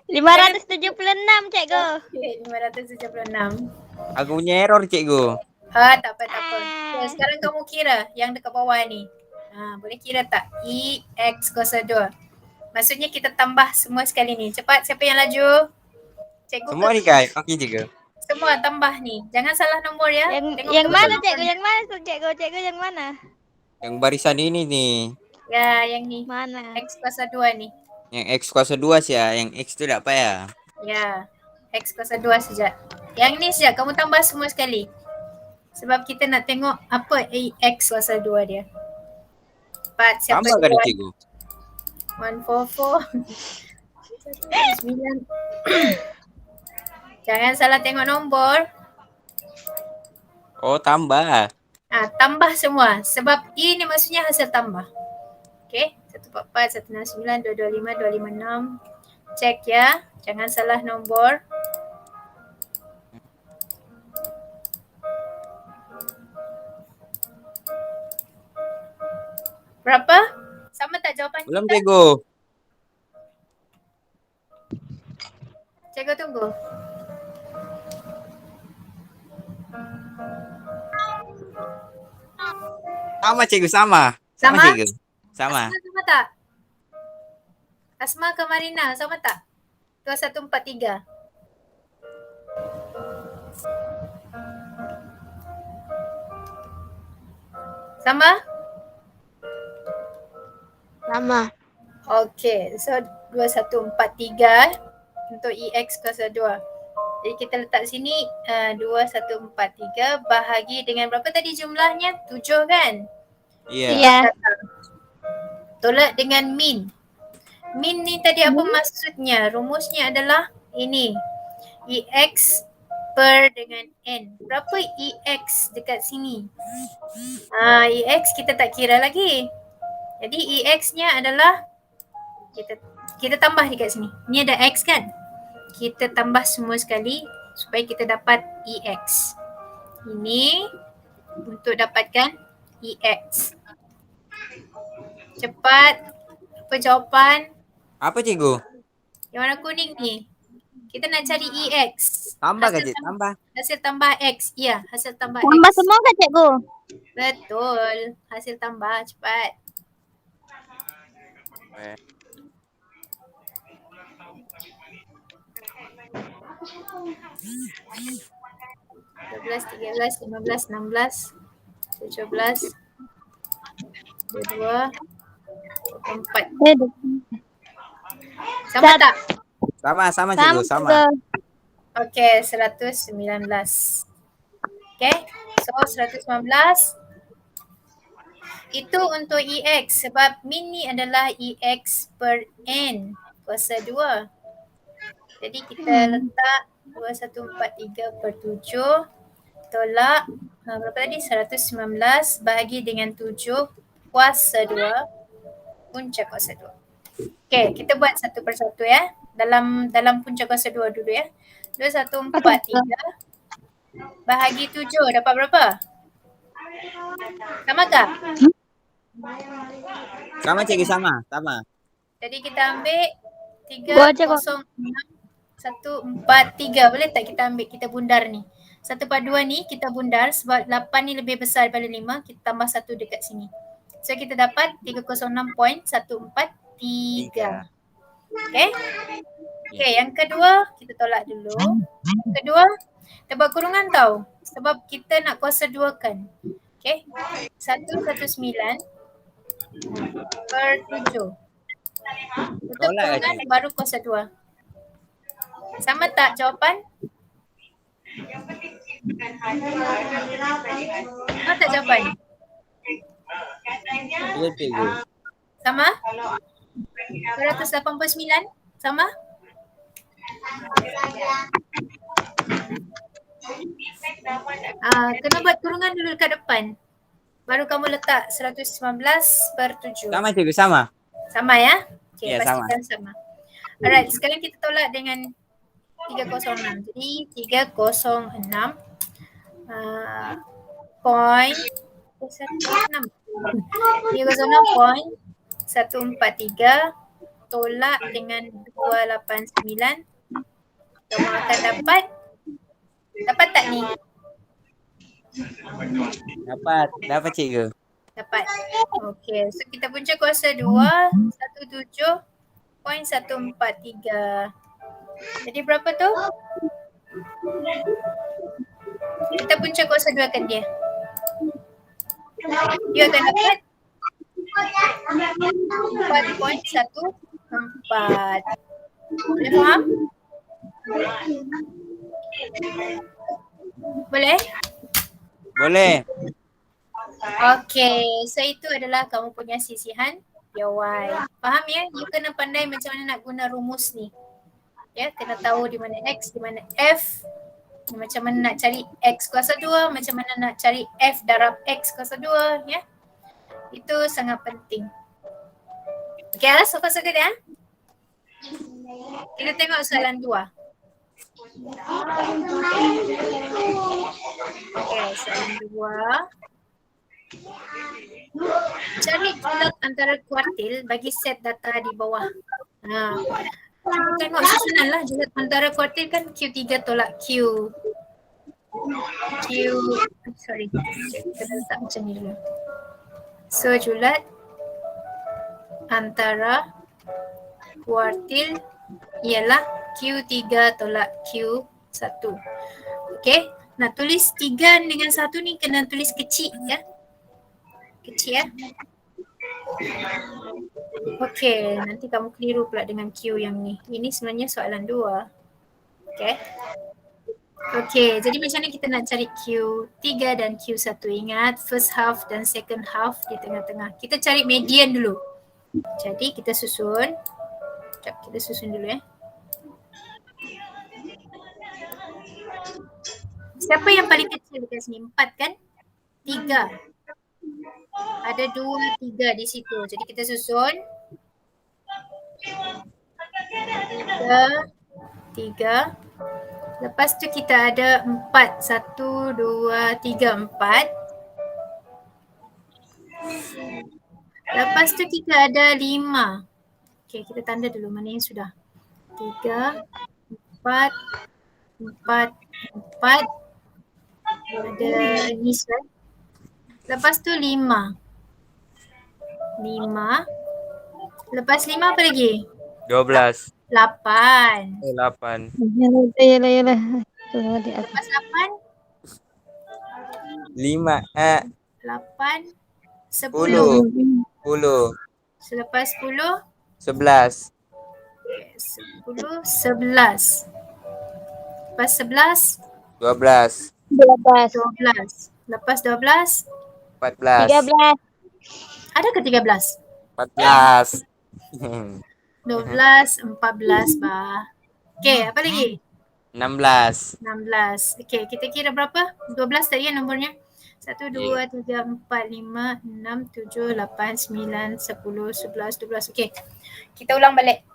576, cikgu. Okey, 576. Aku punya error, cikgu. Tak apa. Okay, sekarang kamu kira yang dekat bawah ni. Boleh kira tak? EX kuasa 2. Maksudnya kita tambah semua sekali ni. Cepat, siapa yang laju? Cikgu Semua ni kai. Okey, cikgu. Semua tambah ni. Jangan salah nombor ya. Yang mana, cikgu? Yang mana, cikgu? Cikgu yang mana? Yang barisan ini nih. Ya, yang ni. Mana? X kuasa 2 ni. Yang X kuasa 2 sih ya. Yang X tu tak apa ya. Ya, X kuasa 2 saja. Yang ni saja kamu tambah semua sekali. Sebab kita nak tengok apa X kuasa 2 dia. Cepat, siapa Tambah kan, cikgu? 144. 9. Jangan salah tengok nombor. Oh, tambah. Tambah semua. Sebab E ni maksudnya hasil tambah. Okey, 144, 169, 225, 256. Cek ya. Jangan salah nombor. Berapa? Sama tak jawapan Belum, kita? cikgu. Cikgu tunggu. Sama, cikgu, sama. Sama? Cikgu. Sama. Asma sama tak? Asma ke Marina sama tak? 2143. Sama? Sama. Okey, so 2143 untuk EX kuasa 2. Jadi kita letak sini 2143 bahagi dengan berapa tadi jumlahnya? 7 kan? Iya. Iya. Tolak dengan min. Min ni tadi apa maksudnya? Rumusnya adalah ini. EX per dengan N. Berapa EX dekat sini? EX kita tak kira lagi. Jadi EX-nya adalah kita tambah dekat sini. Ni ada X kan? Kita tambah semua sekali supaya kita dapat EX. Ini untuk dapatkan EX. Cepat. Apa jawapan? Apa, cikgu? Yang warna kuning ni. Kita nak cari EX. Tambah kan, cikgu? Tambah. Hasil tambah X. Ya, hasil tambah Tambah X. semua kan, cikgu? Betul. Hasil tambah. Cepat. Belas, 13, 15, 16, 17, 22, 24. Sama tak? Sama, cikgu. Sama. Okey, 119. Okey, so 119 itu untuk EX sebab min ni adalah EX per N kuasa 2. Jadi kita letak 2143 per 7 tolak berapa tadi? 119 bahagi dengan 7 kuasa 2 punca kuasa 2. Okey, kita buat satu persatu ya. Dalam punca kuasa 2 dulu ya. 2143 bahagi 7 dapat berapa? Sama kah? Sama, cikgu. Sama. Jadi kita ambil Buat je, 306 143. Boleh tak kita ambil, kita bundar ni. 1/2 ni kita bundar sebab 8 ni lebih besar daripada 5. Kita tambah 1 dekat sini. So kita dapat 306.143. Okay. Okay, yang kedua kita tolak dulu. Kedua, kita buat kurungan tau. Sebab kita nak kuasa 2 kan. Okay. 119 per 7. Untuk Tolak kurungan aja. baru kuasa 2. Sama tak jawapan? Tahu tak jawapan? Ya cikgu. Sama? 289? Sama? Kena buat kurungan dulu dekat depan. Baru kamu letak 119 per 7. Sama cikgu, sama. Sama ya? Okay, Ya, sama. pastikan sama. Alright, sekarang kita tolak dengan 306. Jadi 306 point 306.143 tolak dengan 289. Kamu akan dapat tak ni? Dapat cikgu. Dapat. Okey, so kita punca kuasa 2 17.143. Jadi berapa tu? Kita punca kuasa 2 kan dia. Dia akan dapat 4.14. Boleh faham? Boleh? Boleh. Okey, so itu adalah kamu punya sisihan your Y. Faham ya? You kena pandai macam mana nak guna rumus ni. Ya, kena tahu di mana X, di mana F, macam mana nak cari X kuasa 2, macam mana nak cari F darab X kuasa 2, ya. Itu sangat penting. Okay, so far so good ya. Kita tengok soalan 2. Okay, soalan 2. Cari julat antara kuartil bagi set data di bawah. Tengok susunan lah, julat antara kuartil kan Q3 tolak sorry, kita letak macam ni dulu. So julat antara kuartil ialah Q3 tolak Q1. Okay, nak tulis 3 dengan 1 ni kena tulis kecil ya. Kecil ya. Okay, nanti kamu keliru pula dengan Q yang ni. Ini sebenarnya soalan 2. Okay. Okay, jadi macam mana kita nak cari Q3 dan Q1? Ingat first half dan second half di tengah-tengah. Kita cari median dulu. Jadi kita susun. Sekejap, kita susun dulu ya. Siapa yang paling kecil dekat sini? 4 kan? 3. Ada 2, 3 di situ. Jadi kita susun. 3. Lepas tu kita ada 4. 1, 2, 3, 4. Lepas tu kita ada 5. Okay, kita tanda dulu mana yang sudah. 3, 4, 4, 4. Ada ni kan. Lepas tu 5. 5. Lepas 5 apa lagi? 12. 8. 8. Yalah. Lepas 8? 5. 8. 10. 10. Selepas 10? 11. Okay, 10, 11. Lepas 11? 12. 12. Lepas 12? 14. 13. Ada ke 13? 14. 12, 14 bah. Okay, apa lagi? 16. 16. Okay, kita kira berapa? 12 tadi ya nombornya. 1, 2, 3, 4, 5, 6, 7, 8, 9, 10, 11, 12. Okay, kita ulang balik.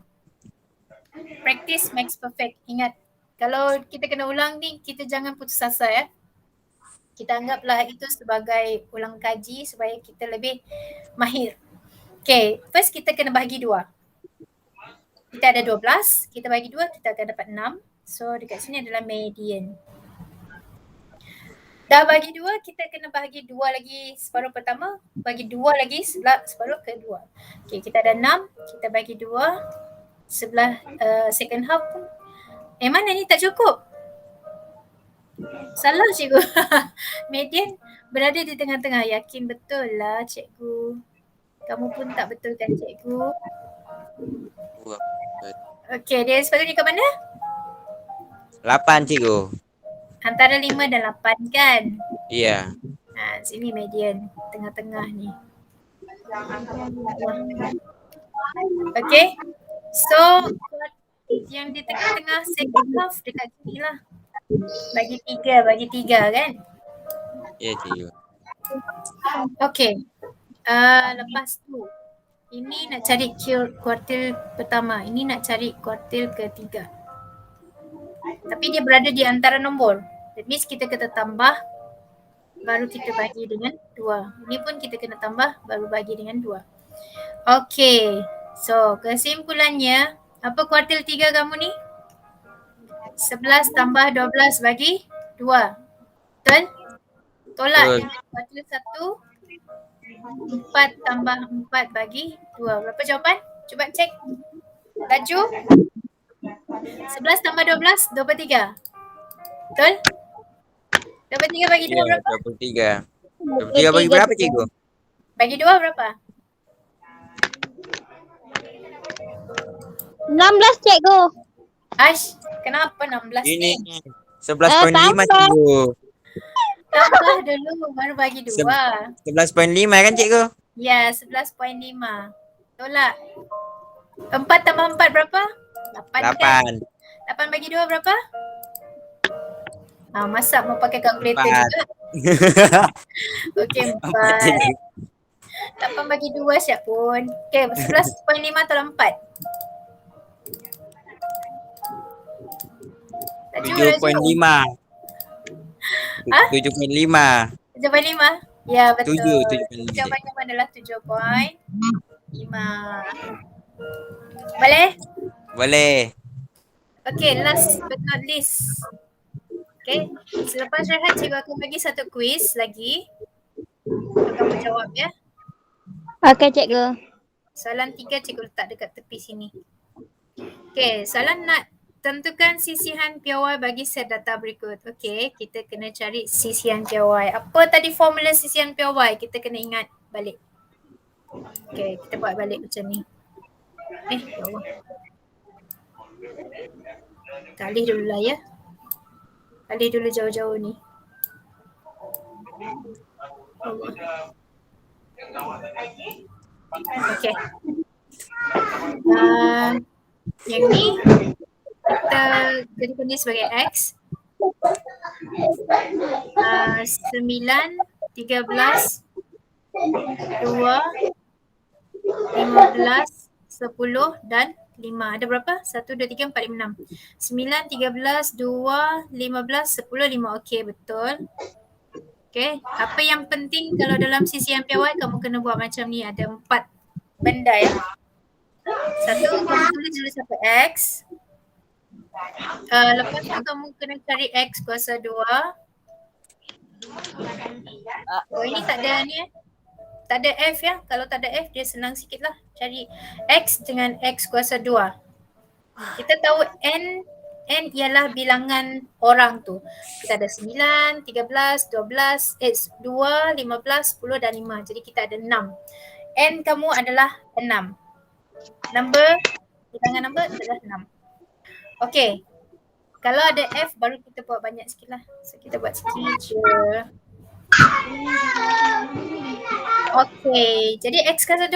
Practice makes perfect. Ingat, kalau kita kena ulang ni, kita jangan putus asa ya. Kita anggaplah itu sebagai ulang kaji supaya kita lebih mahir. Okay, first kita kena bahagi 2. Kita ada 12, kita bagi 2, kita akan dapat 6. So dekat sini adalah median. Dah bagi 2, kita kena bahagi 2 lagi separuh pertama, bagi 2 lagi separuh kedua. Okay, kita ada 6, kita bagi 2, sebelah second half pun. Mana ni tak cukup? Salah cikgu. Median berada di tengah-tengah. Yakin betul lah cikgu. Kamu pun tak betul kan cikgu? Okay, dia sepatutnya ke mana? 8 cikgu. Antara 5 dan 8 kan? Iya. Sini median. Tengah-tengah ni. Okay. So, yang di tengah-tengah second half dekat sini lah. Bagi tiga kan? Ya, cikgu. Okay. Lepas tu, ini nak cari kuartil pertama. Ini nak cari kuartil ketiga. Tapi dia berada di antara nombor. That means kita kena tambah baru kita bagi dengan 2. Ini pun kita kena tambah baru bagi dengan 2. Okay. So, kesimpulannya, apa kuartil 3 kamu ni? 11 tambah 12 bagi 2. Betul? Tolak dengan kuartil 1. 4 tambah 4 bagi 2. Berapa jawapan? Cuba cek. Laju. 11 tambah 12, 23. Betul? 23 bagi 2 berapa? 23. 23 bagi berapa, cikgu? Bagi 2 berapa? 16 cikgu. Ash, kenapa 16 Ini ni? 11.5, cikgu. Tambah dulu baru bagi 2. 11.5 kan, cikgu? Ya, 11.5. Tolak. 4 tambah 4 berapa? 8 kan? 8 bagi 2 berapa? Masa mau pakai kalkulator 4. juga. Okey, 4. 8 bagi 2 siap pun. Okey, 11.5 tolak 4. 7.5. 7.5. 7.5? Ya, betul. 7.5. Jawapannya adalah 7.5. Boleh? Boleh. Okay, last but not least. Okay, selepas rehat cikgu akan bagi satu quiz lagi. Kamu jawab ya. Okey cikgu. Soalan 3 cikgu letak dekat tepi sini. Okay, soalan nak tentukan sisihan piawai bagi set data berikut. Okay, kita kena cari sisihan piawai. Apa tadi formula sisihan piawai? Kita kena ingat balik. Okay, kita buat balik macam ni. Ya Allah. Talih dulu lah ya. Talih dulu jauh-jauh ni. Allah. Okay. Yang ni kita jadikan dia sebagai X. 9, 13, 2, 15, 10 dan 5. Ada berapa? 1, 2, 3, 4, 5, 6. 9, 13, 2, 15, 10, 5. Okey, betul. Okey, apa yang penting kalau dalam sisihan piawai kamu kena buat macam ni. Ada 4 benda ya. Satu, kamu tulis dulu sampai X. Lepas tu kamu kena cari X kuasa 2. Oh, ini tak ada ni tak ada F ya. Kalau tak ada F dia senang sikit lah. Cari X dengan X kuasa 2. Kita tahu N ialah bilangan orang tu. Kita ada 9, 13, 12, 2, 15, 10 dan 5. Jadi kita ada 6. N kamu adalah 6. Bilangan number adalah 6. Okey. Kalau ada F baru kita buat banyak sikit lah. So kita buat sikit je. Okey, jadi X kuasa 2.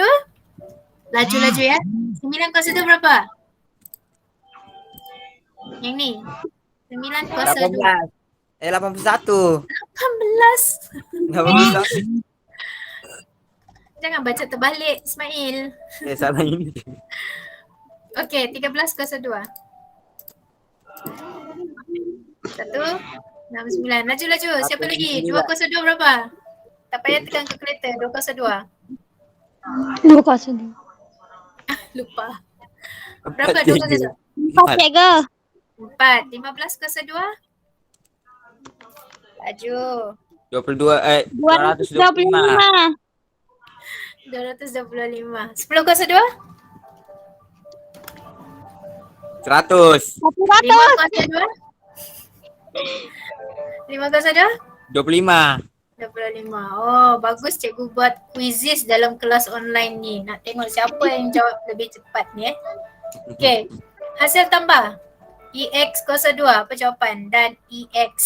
Laju-laju ya. 9 kuasa 2 berapa? Yang ni. 9 kuasa 2. 81. 18. 81. Jangan baca terbalik, Ismail. Salah ini. Okey, 13 kuasa 2. 1, 6, 9. Laju-laju. Siapa lagi? 2 kuasa 2 berapa? Tak payah tekan kalkulator. 2 kuasa 2. 2 kuasa 2. Lupa. Berapa 2 kuasa 2? 4 cikgu. 4. 15 kuasa 2? Laju. 225. 225. 225. 10 kuasa 2? 100. 100. 5 kuasa 2? 5 kuasa 2? 25. 25. Oh, bagus cikgu buat quizzes dalam kelas online ni. Nak tengok siapa yang jawab lebih cepat ni Okay. Hasil tambah. EX kuasa 2 apa jawapan? Dan EX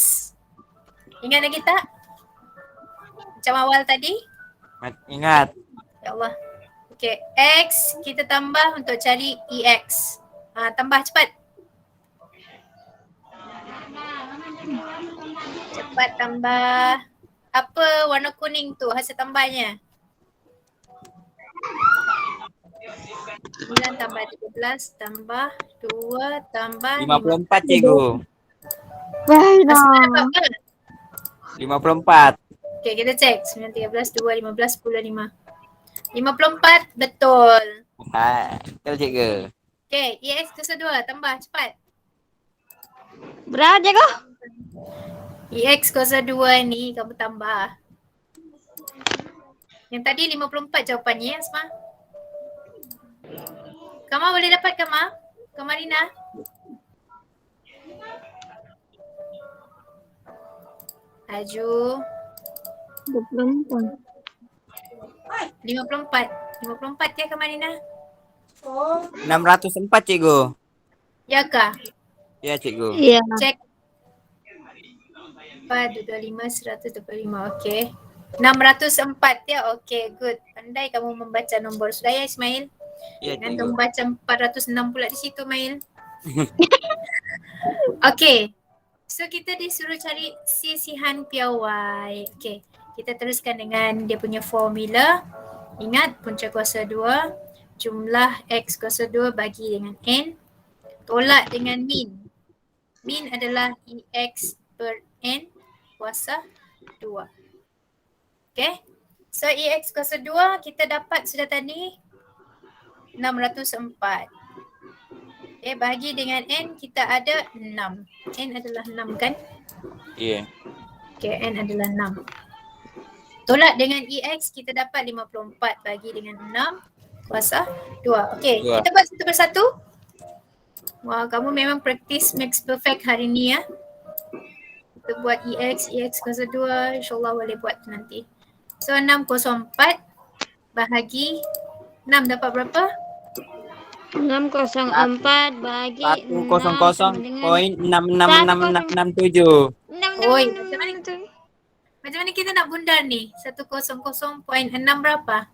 Ingat lagi tak? Macam awal tadi? Ingat. Ya Allah. Okey, X kita tambah untuk cari EX. Tambah cepat. Cepat tambah. Apa warna kuning tu hasil tambahnya? 9 tambah 13 tambah 2 tambah 54 cikgu. Baiklah. Hasilnya dapat apa? 54. Okey, kita cek. 9, 13, 2, 15, 10, 5. 54 betul. Betul cikgu. Okey, EX kuasa 2 tambah cepat. Berapa cikgu? EX kuasa 2 ni kamu tambah. Yang tadi 54 jawapannya ya, Asma. Kama boleh dapat Kama? Kamarina? Aju. 24. 54. 54 ya Kamarina? 604 cikgu. Ya kah? Ya cikgu. Iya. Cek. 4, 25, 125. Okey. 604 ya. Okey, good. Pandai kamu membaca nombor. Sudah ya Ismail? Ya Jangan cikgu. kamu baca 406 pula di situ, Mail. Okey. So kita disuruh cari sisihan piawai. Okey. Kita teruskan dengan dia punya formula. Ingat punca kuasa 2. Jumlah X kuasa 2 bagi dengan N. Tolak dengan min. Min adalah EX per N kuasa 2. Okay. So EX kuasa 2 kita dapat sudah tadi 604. Okay, bagi dengan N kita ada 6. N adalah 6 kan? Ya. Okay, N adalah 6. Tolak dengan EX kita dapat 54 bagi dengan 6 kuasa 2. Okay, Dua. kita buat satu persatu. Wah, kamu memang praktis Max Perfect hari ni ya. Kita buat EX kuasa 2, insyaAllah boleh buat nanti. So 604 bahagi 6 dapat berapa? 604 bagi 100.666667. Oi, macam mana kita nak bundar ni? 100.6 berapa?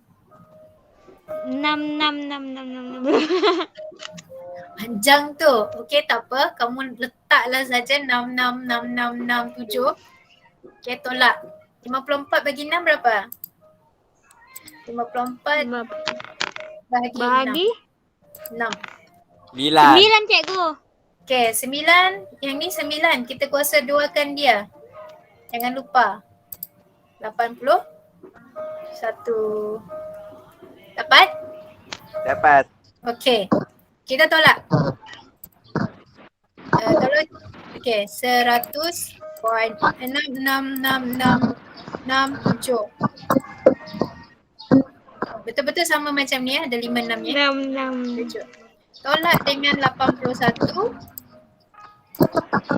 66666. Panjang tu. Okey, tak apa. Kamu letaklah saja 66667. Okey, tolak. 54 bagi 6 berapa? 54 bagi 6. 9. 9 cikgu. Okey, 9. Yang ni 9. Kita kuasa 2kan dia. Jangan lupa. 81. Dapat? Dapat. Okey. Kita tolak. Kalau okey, 100.66667. Betul-betul sama macam ni ya, ada 56 ya. 66. Tolak dengan 81.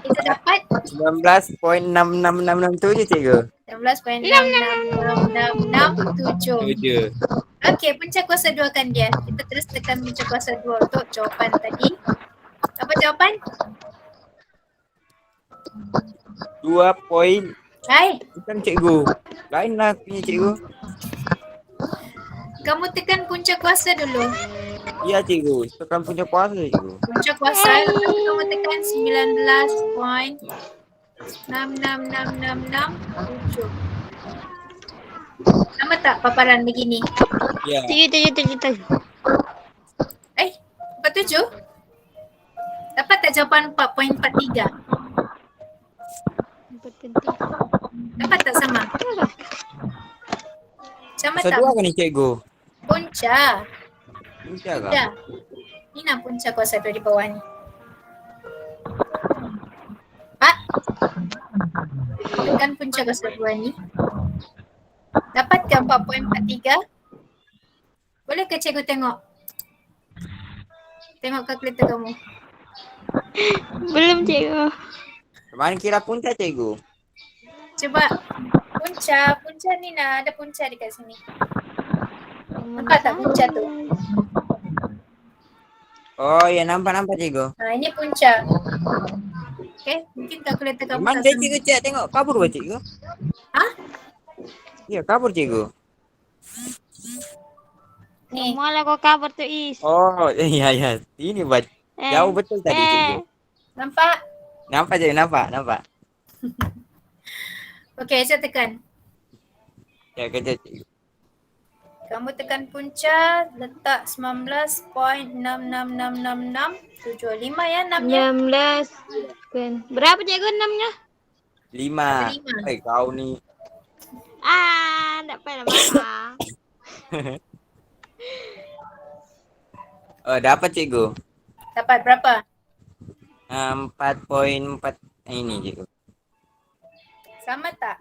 Kita dapat 19.66667 cikgu. 19.66667. 7. Okey, punca kuasa 2 kan dia. Kita terus tekan punca kuasa 2 untuk jawapan tadi. Apa jawapan? 2 poin. Hai, Bukan cikgu. Lain lah punya cikgu. kamu tekan punca kuasa dulu. Ya cikgu. Tekan punya kuasa cikgu. Punca kuasa, tapi kamu tekan 19.66667. Sama tak paparan begini? Ya. 7. 47? Dapat tak jawapan 4.43? Dapat tak sama? Sama tak? Kedua kan ni cikgu? Punca. Punca kah? Dah. Ni nak punca kuasa 2 di bawah ni. Tekan punca kuasa 2 ni. Dapatkah 4.43? Boleh ke cikgu tengok? Tengok kalkulator kamu. Belum cikgu. Mana kira punca cikgu? Cuba. Punca ni nak ada punca dekat sini. Nampak tak punca tu? Oh ya nampak cikgu. Ini punca. Okay, Mungkin kalkulator kamu Memang tak dia sama. cikgu cek tengok kabur ke cikgu? Hah? Ya, kabur cikgu. Ni. Semua lah kau cover tu Is. Oh, iya iya. Ini buat jauh betul tadi cikgu. Nampak? Nampak cikgu, nampak. Okey, saya tekan. Ya, kerja cikgu. Kamu tekan punca, letak 19.6666675 ya, 6 ya. 16. Kan. Berapa cikgu 6-nya? 5. Ada 5. Kau ni. Tak payah marah. Oh, dapat cikgu. Dapat berapa? 4.4 ini cikgu. Sama tak?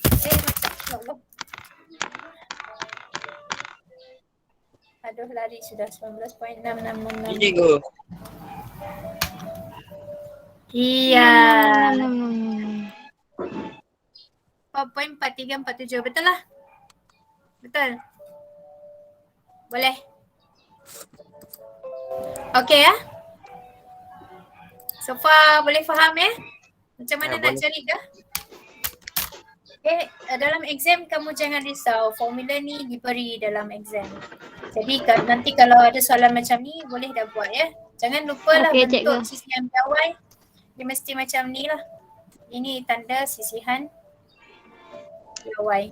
Macam Allah. Aduh, lari sudah 19.6666. Ini cikgu. Iya. 6. 4.4347. Betul lah? Betul? Boleh? Okey ya? So far boleh faham ya? Macam mana Ya, nak boleh. cari ke? Dalam exam kamu jangan risau. Formula ni diberi dalam exam. Jadi nanti kalau ada soalan macam ni boleh dah buat ya. Jangan lupalah Okey, bentuk cikgu. sisihan gawai. Dia mesti macam ni lah. Ini tanda sisihan gawai.